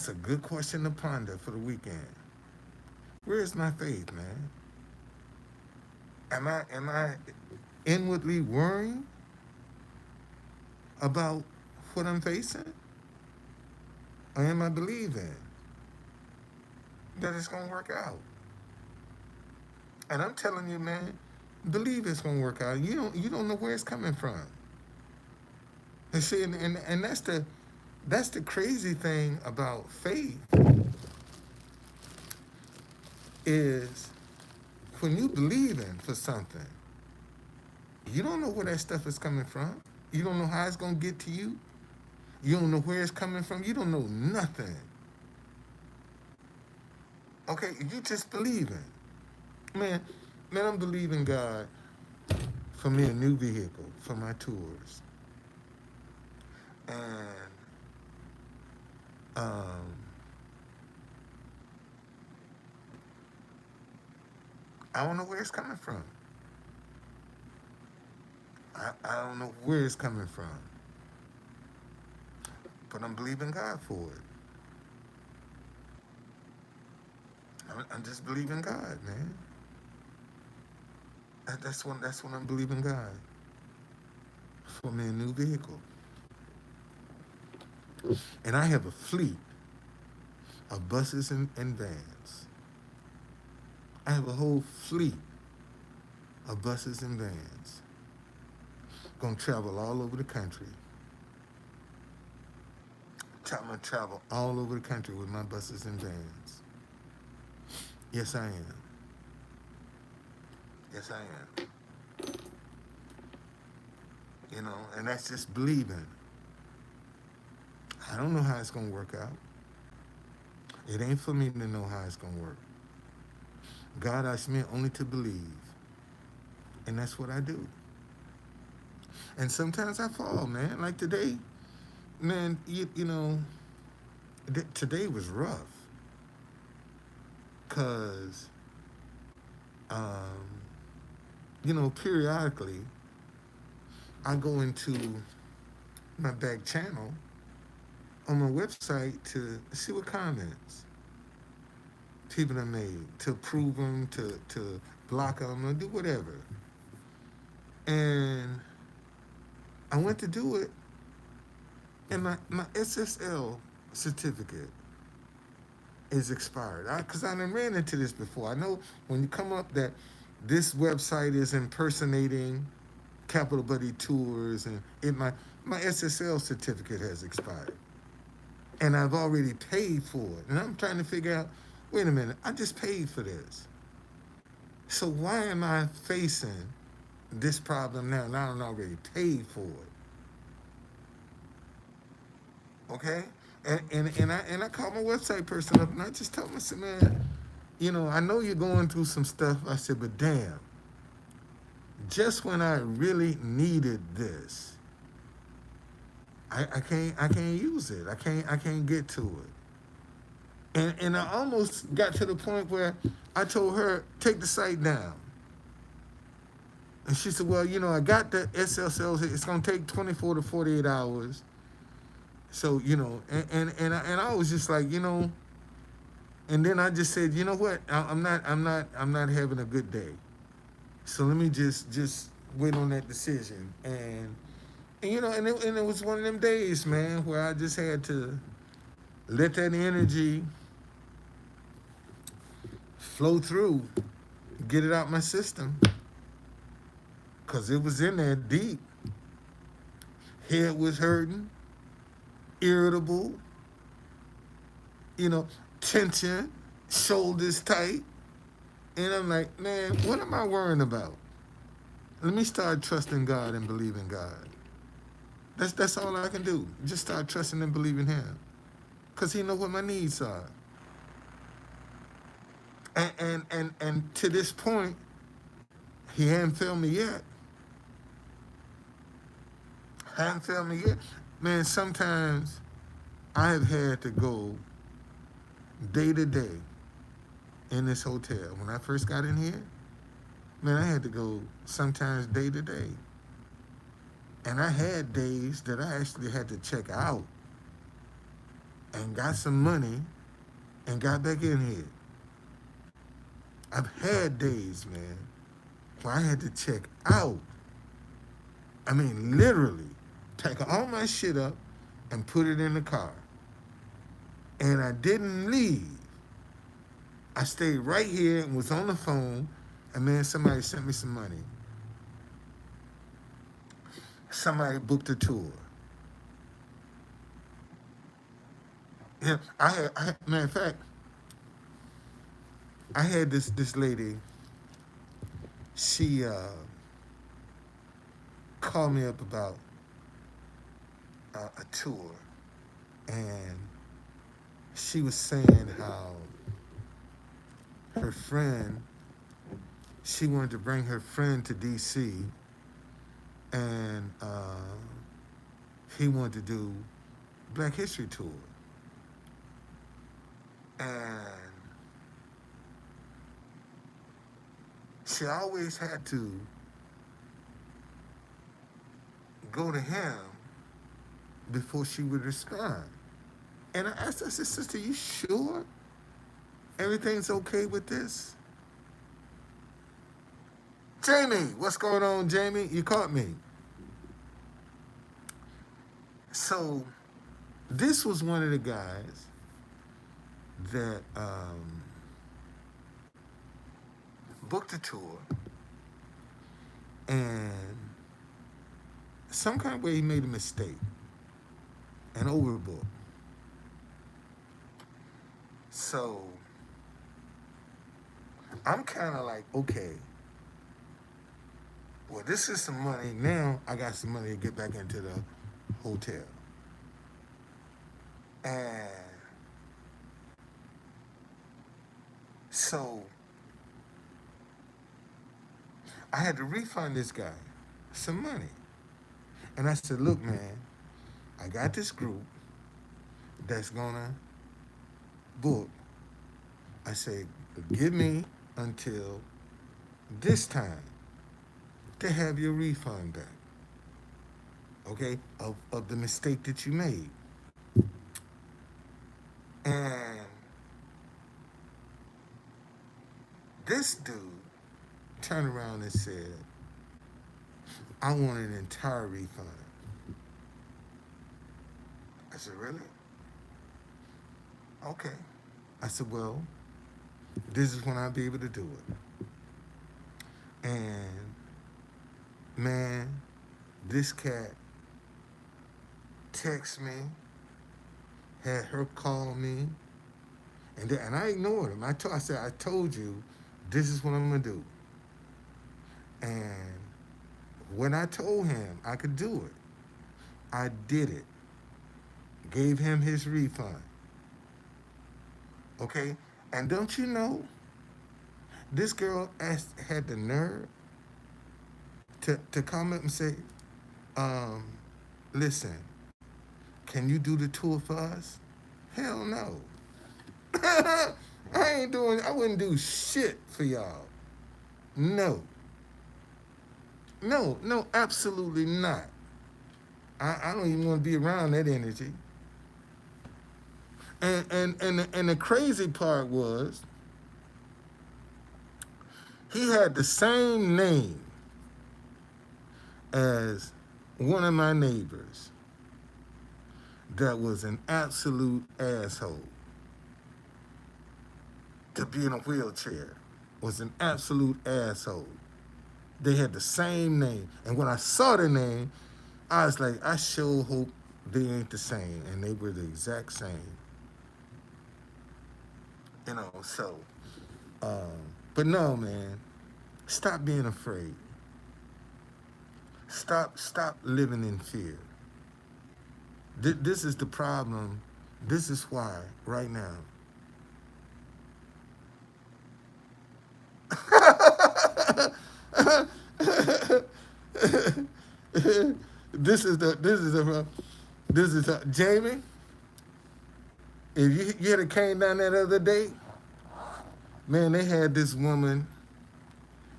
a good question to ponder for the weekend. Where is my faith, man? Am I inwardly worrying about what I'm facing? Or am I believing that it's gonna work out? And I'm telling you, man, believe it's gonna work out. You don't know where it's coming from. And see, and that's the crazy thing about faith is when you believe in for something, you don't know where that stuff is coming from. You don't know how it's gonna get to you. You don't know where it's coming from. You don't know nothing. Okay, you just believing. Man, man, I'm believing God for me a new vehicle for my tours. And um, I don't know where it's coming from. I don't know where it's coming from. But I'm believing God for it. I'm just believing God, man. That's what I'm believing God for me a new vehicle. And I have a fleet of buses and vans. I have a whole fleet of buses and vans. Gonna travel all over the country. I'm gonna travel all over the country with my buses and vans. Yes, I am. Yes, I am. And that's just believing. I don't know how it's gonna work out. It ain't for me to know how it's gonna work. God asked me only to believe, and that's what I do. And sometimes I fall, man. Like today, man. Today was rough, cause um, periodically I go into my back channel on my website to see what comments people have made, to approve them, to block them, or do whatever. And I went to do it, and my SSL certificate is expired. Because I done ran into this before. I know when you come up that this website is impersonating Capital Buddy Tours, and my SSL certificate has expired, and I've already paid for it. And I'm trying to figure out, wait a minute, I just paid for this. So why am I facing this problem now? Now I'm already paid for it. Okay? And I called my website person up and I just told him, I said, man, I know you're going through some stuff. I said, but damn, just when I really needed this, I can't use it. I can't get to it. And I almost got to the point where I told her, take the site down. And she said, well, I got the SSL. It's going to take 24 to 48 hours. So, and I was just like, and then I just said, you know what? I'm not having a good day. So let me just wait on that decision. And it was one of them days, man, where I just had to let that energy flow through, get it out my system, because it was in there deep. Head was hurting, irritable, tension, shoulders tight. And I'm like, man, what am I worrying about? Let me start trusting God and believing God. That's all I can do. Just start trusting and believing Him, because He knows what my needs are. And to this point, He hadn't failed me yet. Hadn't failed me yet. Man, sometimes I have had to go day to day in this hotel. When I first got in here, man, I had to go sometimes day to day. And I had days that I actually had to check out and got some money and got back in here. I've had days, man, where I had to check out. I mean, literally, pack all my shit up and put it in the car. And I didn't leave. I stayed right here and was on the phone, and man, somebody sent me some money. Somebody booked a tour. Yeah, matter of fact, I had this lady. She called me up about a tour, and she was saying how her friend, she wanted to bring her friend to D.C., and he wanted to do Black History Tour. And she always had to go to him before she would respond. And I asked her, I said, sister, you sure everything's okay with this? Jamie, what's going on, Jamie? You caught me. So this was one of the guys that booked a tour, and some kind of way he made a mistake and overbooked. So I'm kind of like, okay, well, this is some money. Now I got some money to get back into the hotel. And so I had to refund this guy some money. And I said, look, man, I got this group that's gonna book. I said, give me until this time to have your refund back. okay, of the mistake that you made. And this dude turned around and said, I want an entire refund. I said, really? Okay. I said, well, this is when I'll be able to do it. And man, this cat texted me, had her call me, and I ignored him. I said, I told you, this is what I'm gonna do. And when I told him I could do it, I did it. Gave him his refund. Okay? And don't you know, this girl had the nerve to come up and say, um, listen, can you do the tour for us? Hell no. I wouldn't do shit for y'all. No. No, no, absolutely not. I don't even want to be around that energy. And the crazy part was he had the same name as one of my neighbors that was an absolute asshole to be in a wheelchair, was an absolute asshole. They had the same name. And when I saw the name, I was like, I sure hope they ain't the same. And they were the exact same. So, but no, man, stop being afraid. Stop living in fear. This is the problem. This is why, right now. This is Jamie. If you had came down that other day, man, they had this woman.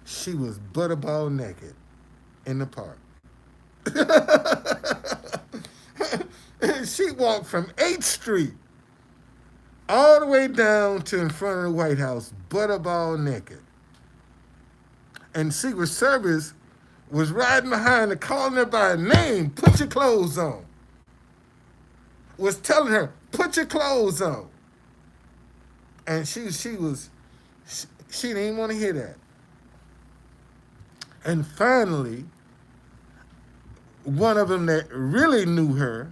She was butterball naked in the park. She walked from 8th Street all the way down to in front of the White House, butterball naked. And Secret Service was riding behind her, calling her by name, put your clothes on. Was telling her, put your clothes on. And she didn't even want to hear that. And finally, one of them that really knew her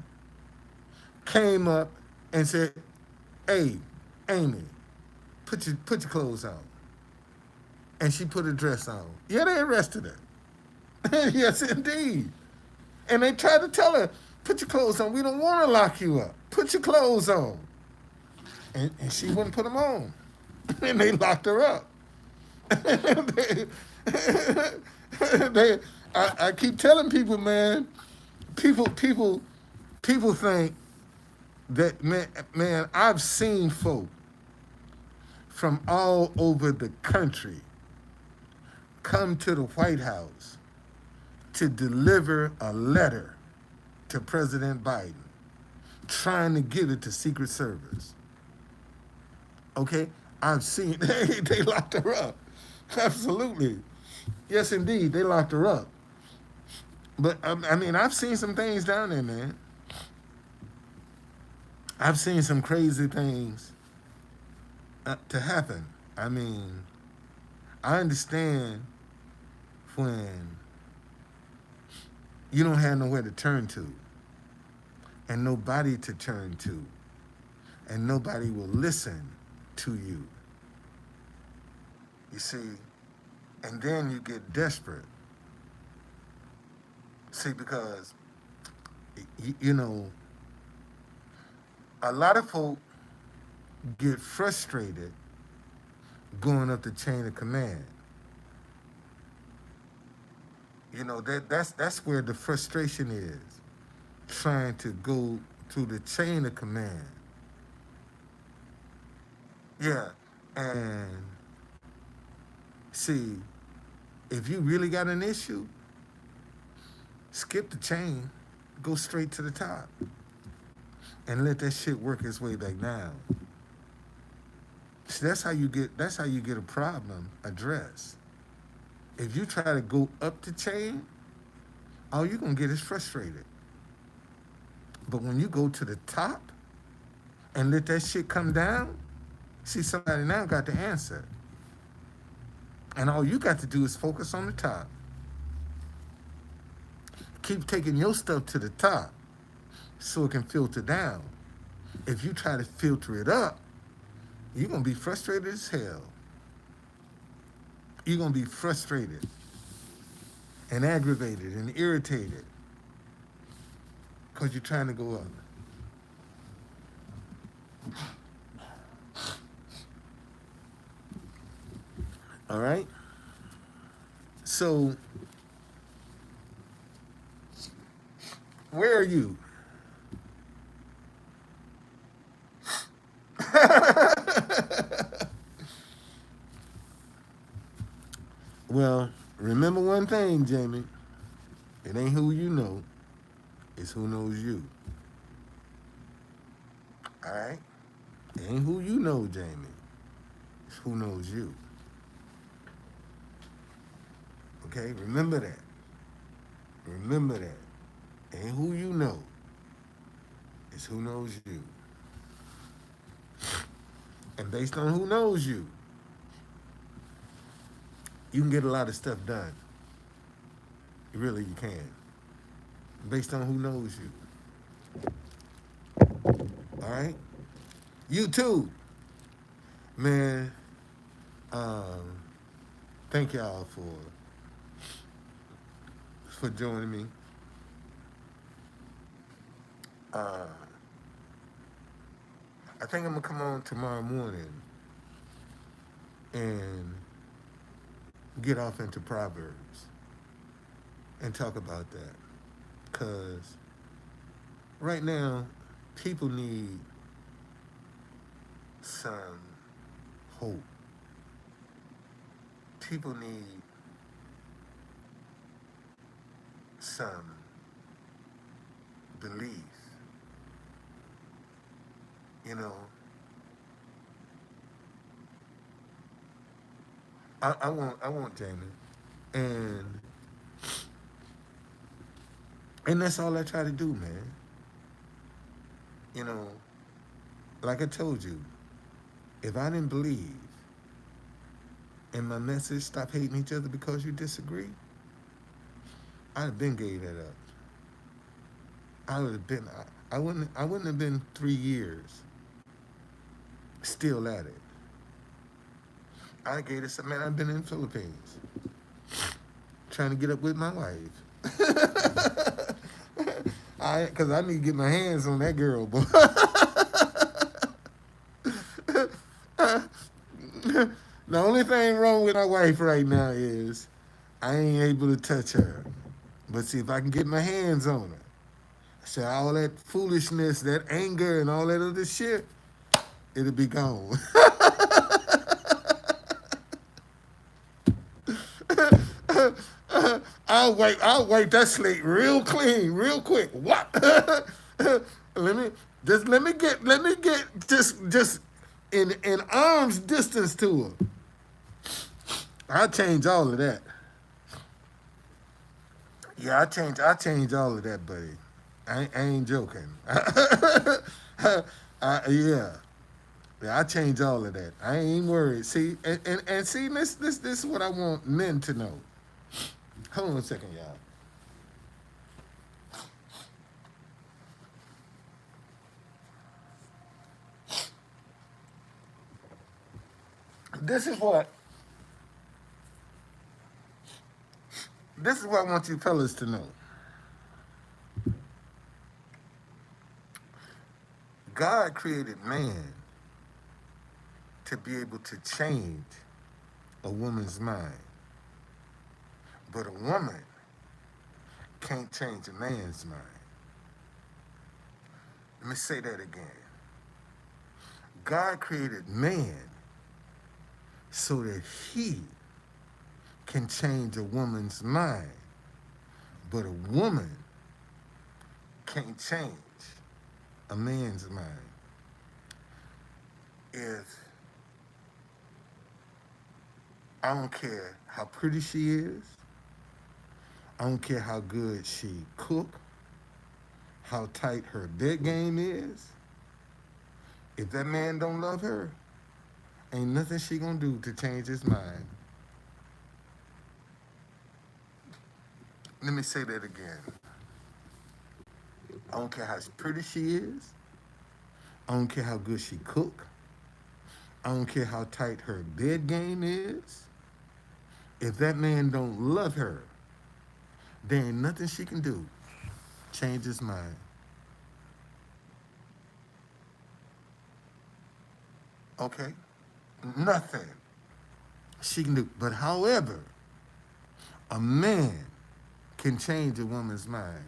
came up and said, hey, Amy, put your clothes on. And she put a dress on. Yeah, they arrested her. Yes, indeed. And they tried to tell her, put your clothes on. We don't want to lock you up. Put your clothes on. And she wouldn't put them on. And they locked her up. I keep telling people, man, people think that, man, I've seen folk from all over the country come to the White House to deliver a letter to President Biden, trying to give it to Secret Service. Okay? I've seen, they locked her up. Absolutely. Yes, indeed, they locked her up. But, I mean, I've seen some things down there, man. I've seen some crazy things to happen. I mean, I understand when you don't have nowhere to turn to and nobody to turn to and nobody will listen to you. You see, and then you get desperate. See, because, a lot of folk get frustrated going up the chain of command. That's where the frustration is, trying to go through the chain of command. Yeah, and see, if you really got an issue, skip the chain. go straight to the top and let that shit work its way back down. See, that's how you get a problem addressed. If you try to go up the chain, all you're gonna get is frustrated. But when you go to the top and let that shit come down, see, somebody now got the answer. And all you got to do is focus on the top. Keep taking your stuff to the top so it can filter down. If you try to filter it up, you're going to be frustrated as hell. You're going to be frustrated and aggravated and irritated because you're trying to go up. All right? So, where are you? Well, remember one thing, Jamie. It ain't who you know, it's who knows you. All right? It ain't who you know, Jamie. It's who knows you. Okay? Remember that. Remember that. It ain't who you know, it's who knows you. And based on who knows you, you can get a lot of stuff done. Really, you can. Based on who knows you. All right? You too. Man, thank y'all for joining me. I think I'm gonna come on tomorrow morning and get off into Proverbs and talk about that. Cause right now, people need some hope. People need some belief. You know, I want Jamie, and that's all I try to do, man. You know, like I told you, if I didn't believe in my message, stop hating each other because you disagree, I'd have been gave that up. I would have been. I wouldn't have been 3 years still at it. I gave this man. I've been in the Philippines trying to get up with my wife. Cause I need to get my hands on that girl, boy. The only thing wrong with my wife right now is I ain't able to touch her. But see if I can get my hands on her. So all that foolishness, that anger, and all that other shit, it'll be gone. I'll wipe that slate real clean, real quick. What? let me get just in arm's distance to her. I'll change all of that. Yeah, I change all of that, buddy. I ain't joking. Yeah. Yeah, I change all of that. I ain't worried. See, and see, this is what I want men to know. Hold on a second, y'all. This is what this is what I want you fellas to know. God created man to be able to change a woman's mind, but a woman can't change a man's mind. Let me say that again. God created man so that he can change a woman's mind, but a woman can't change a man's mind is I don't care how pretty she is, I don't care how good she cook, how tight her bed game is. If that man don't love her, ain't nothing she gonna do to change his mind. Let me say that again. I don't care how pretty she is. I don't care how good she cook. I don't care how tight her bed game is. If that man don't love her, there ain't nothing she can do change his mind. Okay? Nothing she can do. But however, a man can change a woman's mind.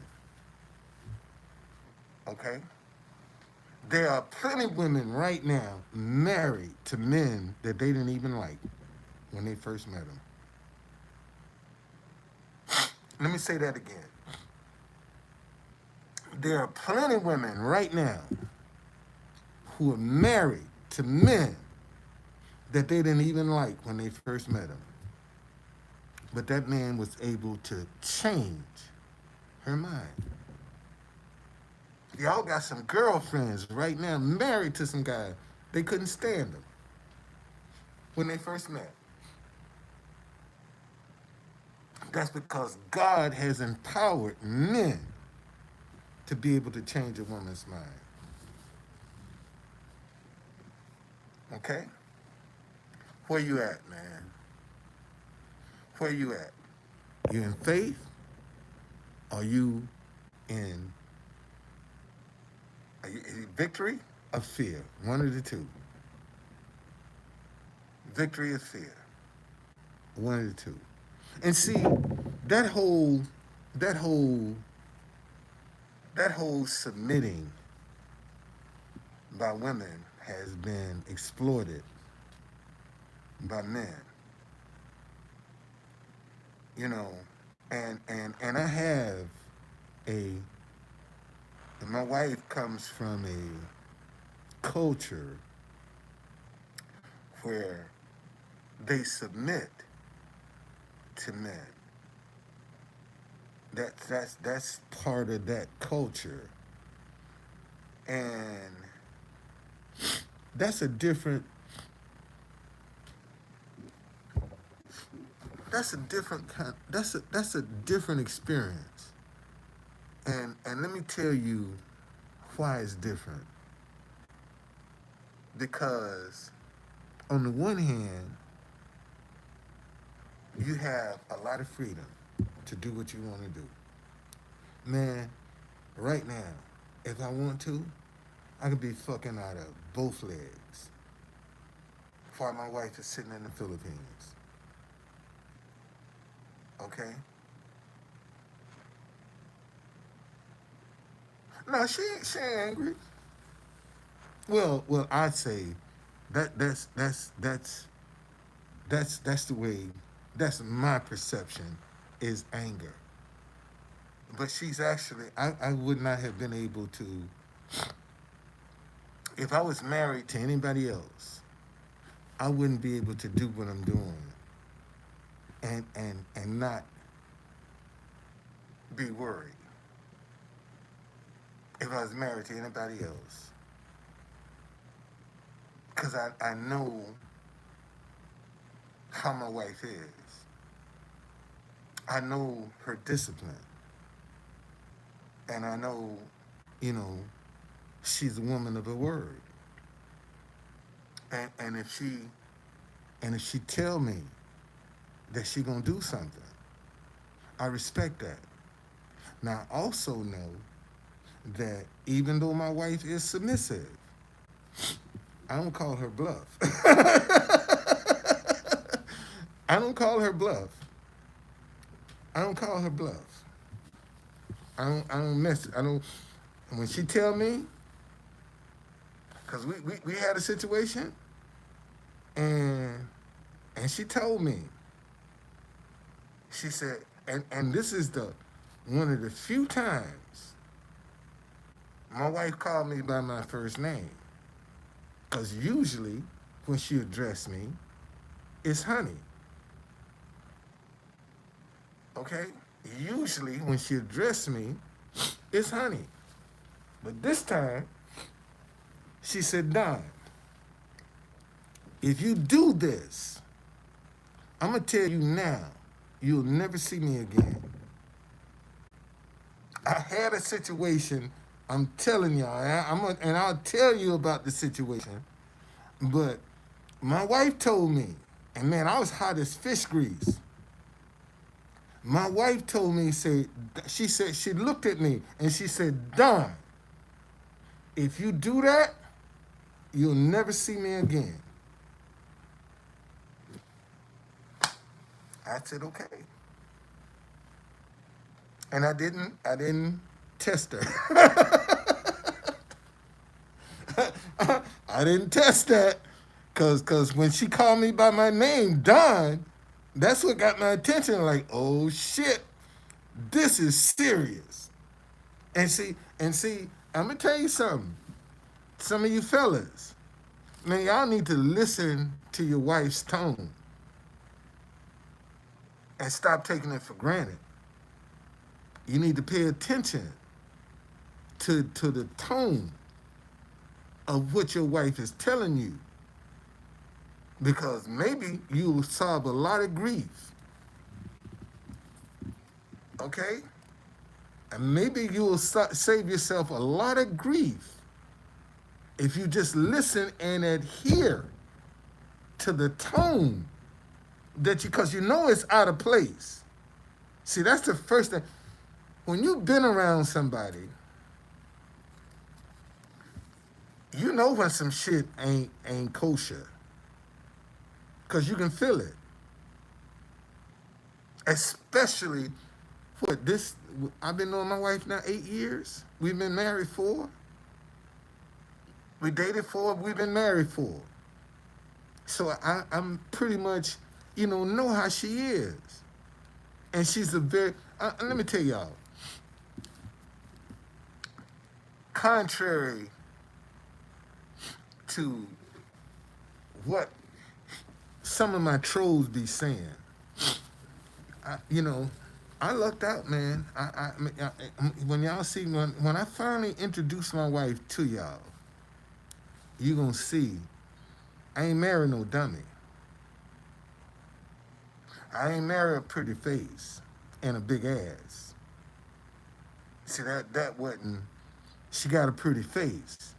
Okay? There are plenty of women right now married to men that they didn't even like when they first met them. Let me say that again. There are plenty of women right now who are married to men that they didn't even like when they first met them. But that man was able to change her mind. Y'all got some girlfriends right now married to some guy. They couldn't stand them when they first met. That's because God has empowered men to be able to change a woman's mind. Okay? Where you at, man? Where you at? You in faith? Are you in victory or fear? One of the two. Victory or fear? One of the two. And see, that whole that whole that whole submitting by women has been exploited by men. You know, and I have a and my wife comes from a culture where they submit to men. That's part of that culture, and that's a different that's a different kind that's a different experience. And let me tell you why it's different. Because on the one hand, you have a lot of freedom to do what you want to do. Man, right now, if I want to, I could be fucking out of both legs while my wife is sitting in the Philippines. Okay? No, she ain't angry. Well, I'd say that's the way. That's my perception is anger. But she's actually I would not have been able to if I was married to anybody else. I wouldn't be able to do what I'm doing and not be worried if I was married to anybody else. Because I know how my wife is. I know her discipline. And I know, you know, she's a woman of her word. And if she tell me that she gonna do something, I respect that. Now I also know that even though my wife is submissive, I don't call her bluff. I don't call her bluff. I don't call her bluff. I don't mess. I don't. When she tell me, cause we had a situation, and she told me. She said, and this is the one of the few times My wife called me by my first name. Because usually when she addressed me, it's honey. Okay? Usually when she addressed me, it's honey. But this time, she said, Don, if you do this, I'm going to tell you now, you'll never see me again. I had a situation, I'm telling y'all, and I'll tell you about the situation, but my wife told me, and man, I was hot as fish grease. My wife told me, she said, she looked at me and she said, Don, if you do that, you'll never see me again. I said, okay. And I didn't test her. I didn't test that. Cause when she called me by my name, Don, that's what got my attention. Like, oh shit, this is serious. And see, I'm gonna tell you something. Some of you fellas, man, y'all need to listen to your wife's tone and stop taking it for granted. You need to pay attention to the tone of what your wife is telling you. Because maybe you will solve a lot of grief. Okay? And maybe you will save yourself a lot of grief if you just listen and adhere to the tone that you, because you know it's out of place. See, that's the first thing. When you've been around somebody, you know when some shit ain't kosher, because you can feel it. Especially for this, I've been knowing my wife now 8 years. We've been married 4. We dated 4. We've been married 4. So I'm pretty much, know how she is. And she's a very, let me tell y'all, contrary to what some of my trolls be saying, I lucked out, man. When y'all see, when I finally introduce my wife to y'all, you gonna see I ain't married no dummy. I ain't married a pretty face and a big ass. See, that wasn't, she got a pretty face.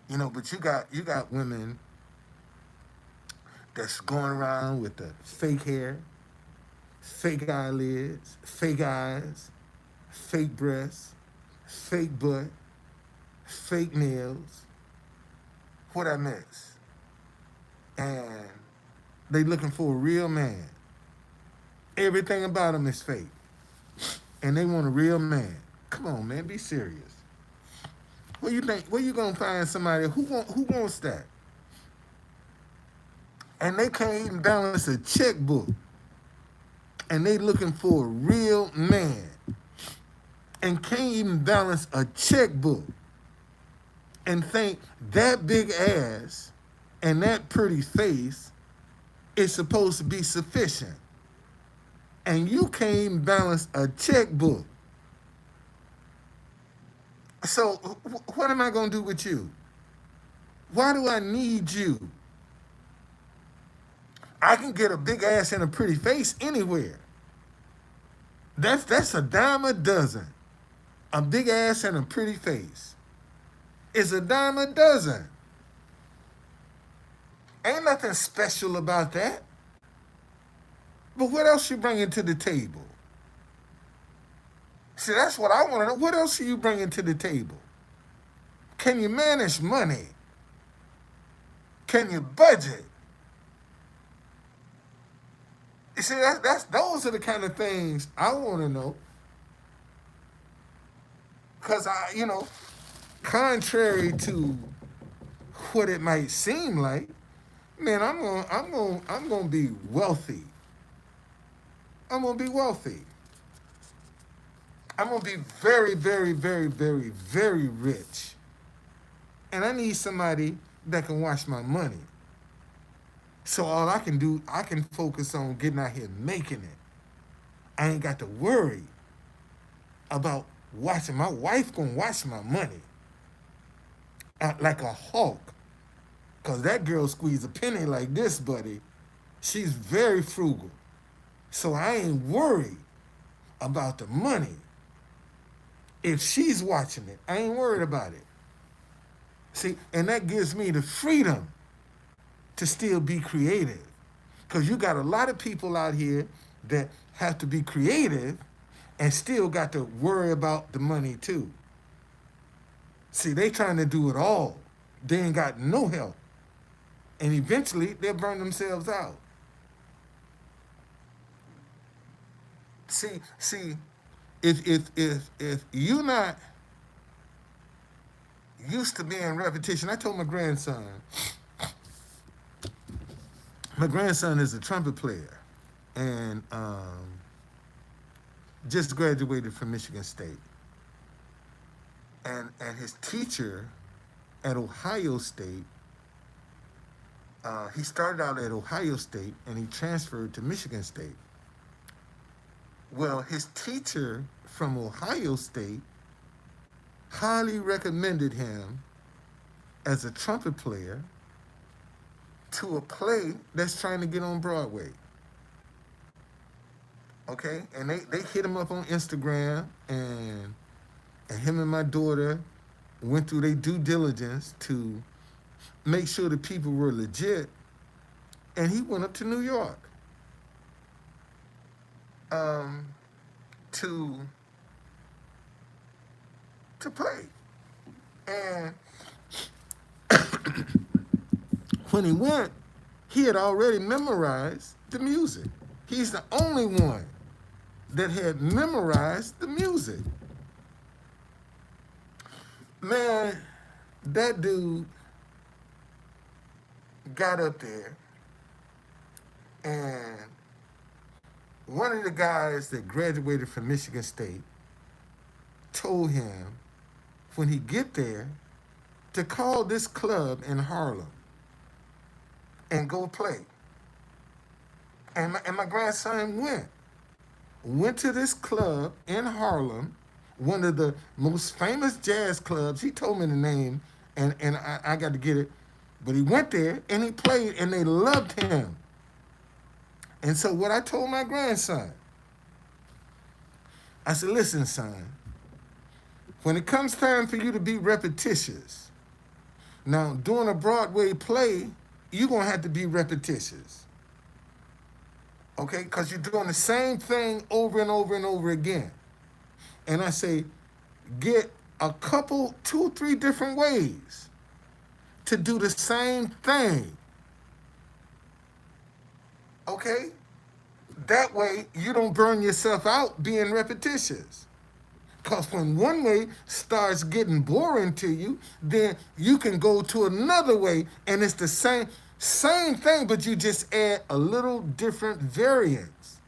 But you got women that's going around with the fake hair, fake eyelids, fake eyes, fake breasts, fake butt, fake nails. What I miss? And they looking for a real man. Everything about them is fake. And they want a real man. Come on, man, be serious. What you think? Where you gonna find somebody who wants that? And they can't even balance a checkbook. And they looking for a real man. And can't even balance a checkbook. And think that big ass and that pretty face is supposed to be sufficient. And you can't even balance a checkbook. So what am I going to do with you? Why do I need you? I can get a big ass and a pretty face anywhere. That's a dime a dozen. A big ass and a pretty face. It's a dime a dozen. Ain't nothing special about that. But what else you bringing to the table? See, that's what I want to know. What else are you bringing to the table? Can you manage money? Can you budget? You see, those are the kind of things I want to know. Because contrary to what it might seem like, man, I'm gonna be wealthy. I'm gonna be wealthy. I'm gonna be very, very, very, very, very rich, and I need somebody that can watch my money. So all I can do, I can focus on getting out here making it. I ain't got to worry about watching. My wife gonna watch my money like a hawk, cause that girl squeeze a penny like this, buddy. She's very frugal, so I ain't worried about the money. If she's watching it, I ain't worried about it. See, and that gives me the freedom to still be creative. Because you got a lot of people out here that have to be creative and still got to worry about the money too. See, they trying to do it all. They ain't got no help. And eventually they'll burn themselves out. See, if you're not used to being repetition, I told my grandson is a trumpet player, and just graduated from Michigan State. And his teacher at Ohio State, he started out at Ohio State and he transferred to Michigan State. Well, his teacher from Ohio State highly recommended him as a trumpet player to a play that's trying to get on Broadway. Okay? And they hit him up on Instagram, and him and my daughter went through their due diligence to make sure the people were legit. And he went up to New York um, to play. And when he went, he had already memorized the music. He's the only one that had memorized the music. Man, that dude got up there, and one of the guys that graduated from Michigan State told him when he get there to call this club in Harlem and go play. And my grandson went to this club in Harlem, one of the most famous jazz clubs. He told me the name, and I got to get it. But he went there and he played, and they loved him. And so what I told my grandson, I said, listen, son, when it comes time for you to be repetitious, now doing a Broadway play, you're going to have to be repetitious. Okay? Because you're doing the same thing over and over and over again. And I say, get a couple, 2, 3 different ways to do the same thing. Okay? That way you don't burn yourself out being repetitious. Because when one way starts getting boring to you, then you can go to another way and it's the same thing, but you just add a little different variance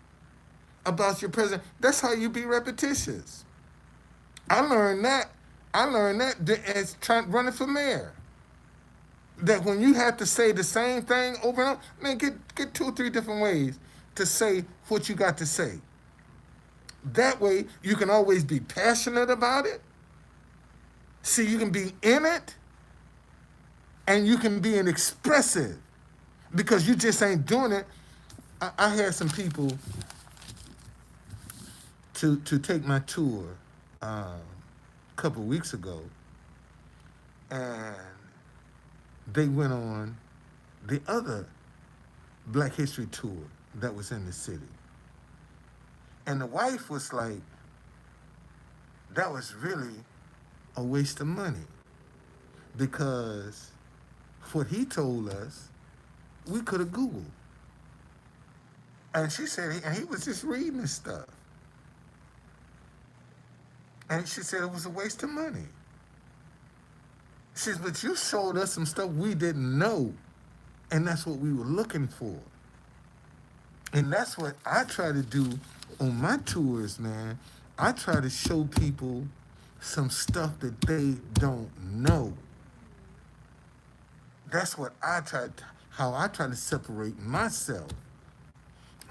about your present. That's how you be repetitious. I learned that as running for mayor. That when you have to say the same thing over and over, man, get 2 or 3 different ways to say what you got to say. That way, you can always be passionate about it. See, you can be in it, and you can be an expressive, because you just ain't doing it. I had some people to take my tour a couple of weeks ago, and they went on the other Black History tour that was in the city. And the wife was like, that was really a waste of money, because what he told us, we could have Googled. And she said, and he was just reading this stuff. And she said it was a waste of money. She said, but you showed us some stuff we didn't know, and that's what we were looking for. And that's what I try to do on my tours, man. I try to show people some stuff that they don't know. That's what how I try to separate myself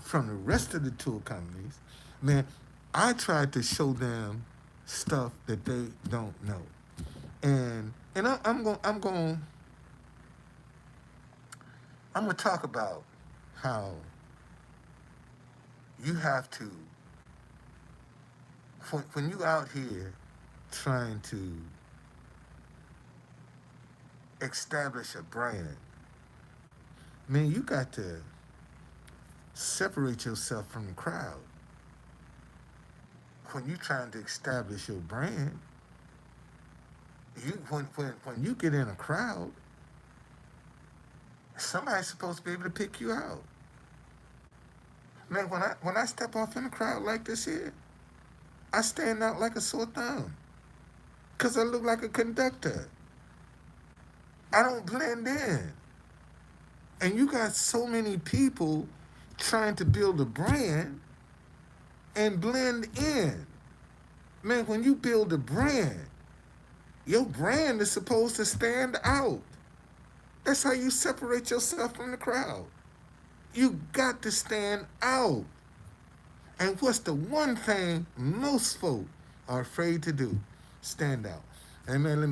from the rest of the tour companies. Man, I try to show them stuff that they don't know. I'm going to talk about how you have to when you out here trying to establish a brand, man, you got to separate yourself from the crowd. When you trying to establish your brand, when you get in a crowd, somebody's supposed to be able to pick you out. Man, when I step off in a crowd like this here, I stand out like a sore thumb. Cause I look like a conductor. I don't blend in. And you got so many people trying to build a brand and blend in. Man, when you build a brand, your brand is supposed to stand out. That's how you separate yourself from the crowd. You got to stand out. And what's the one thing most folk are afraid to do? Stand out. And man, let me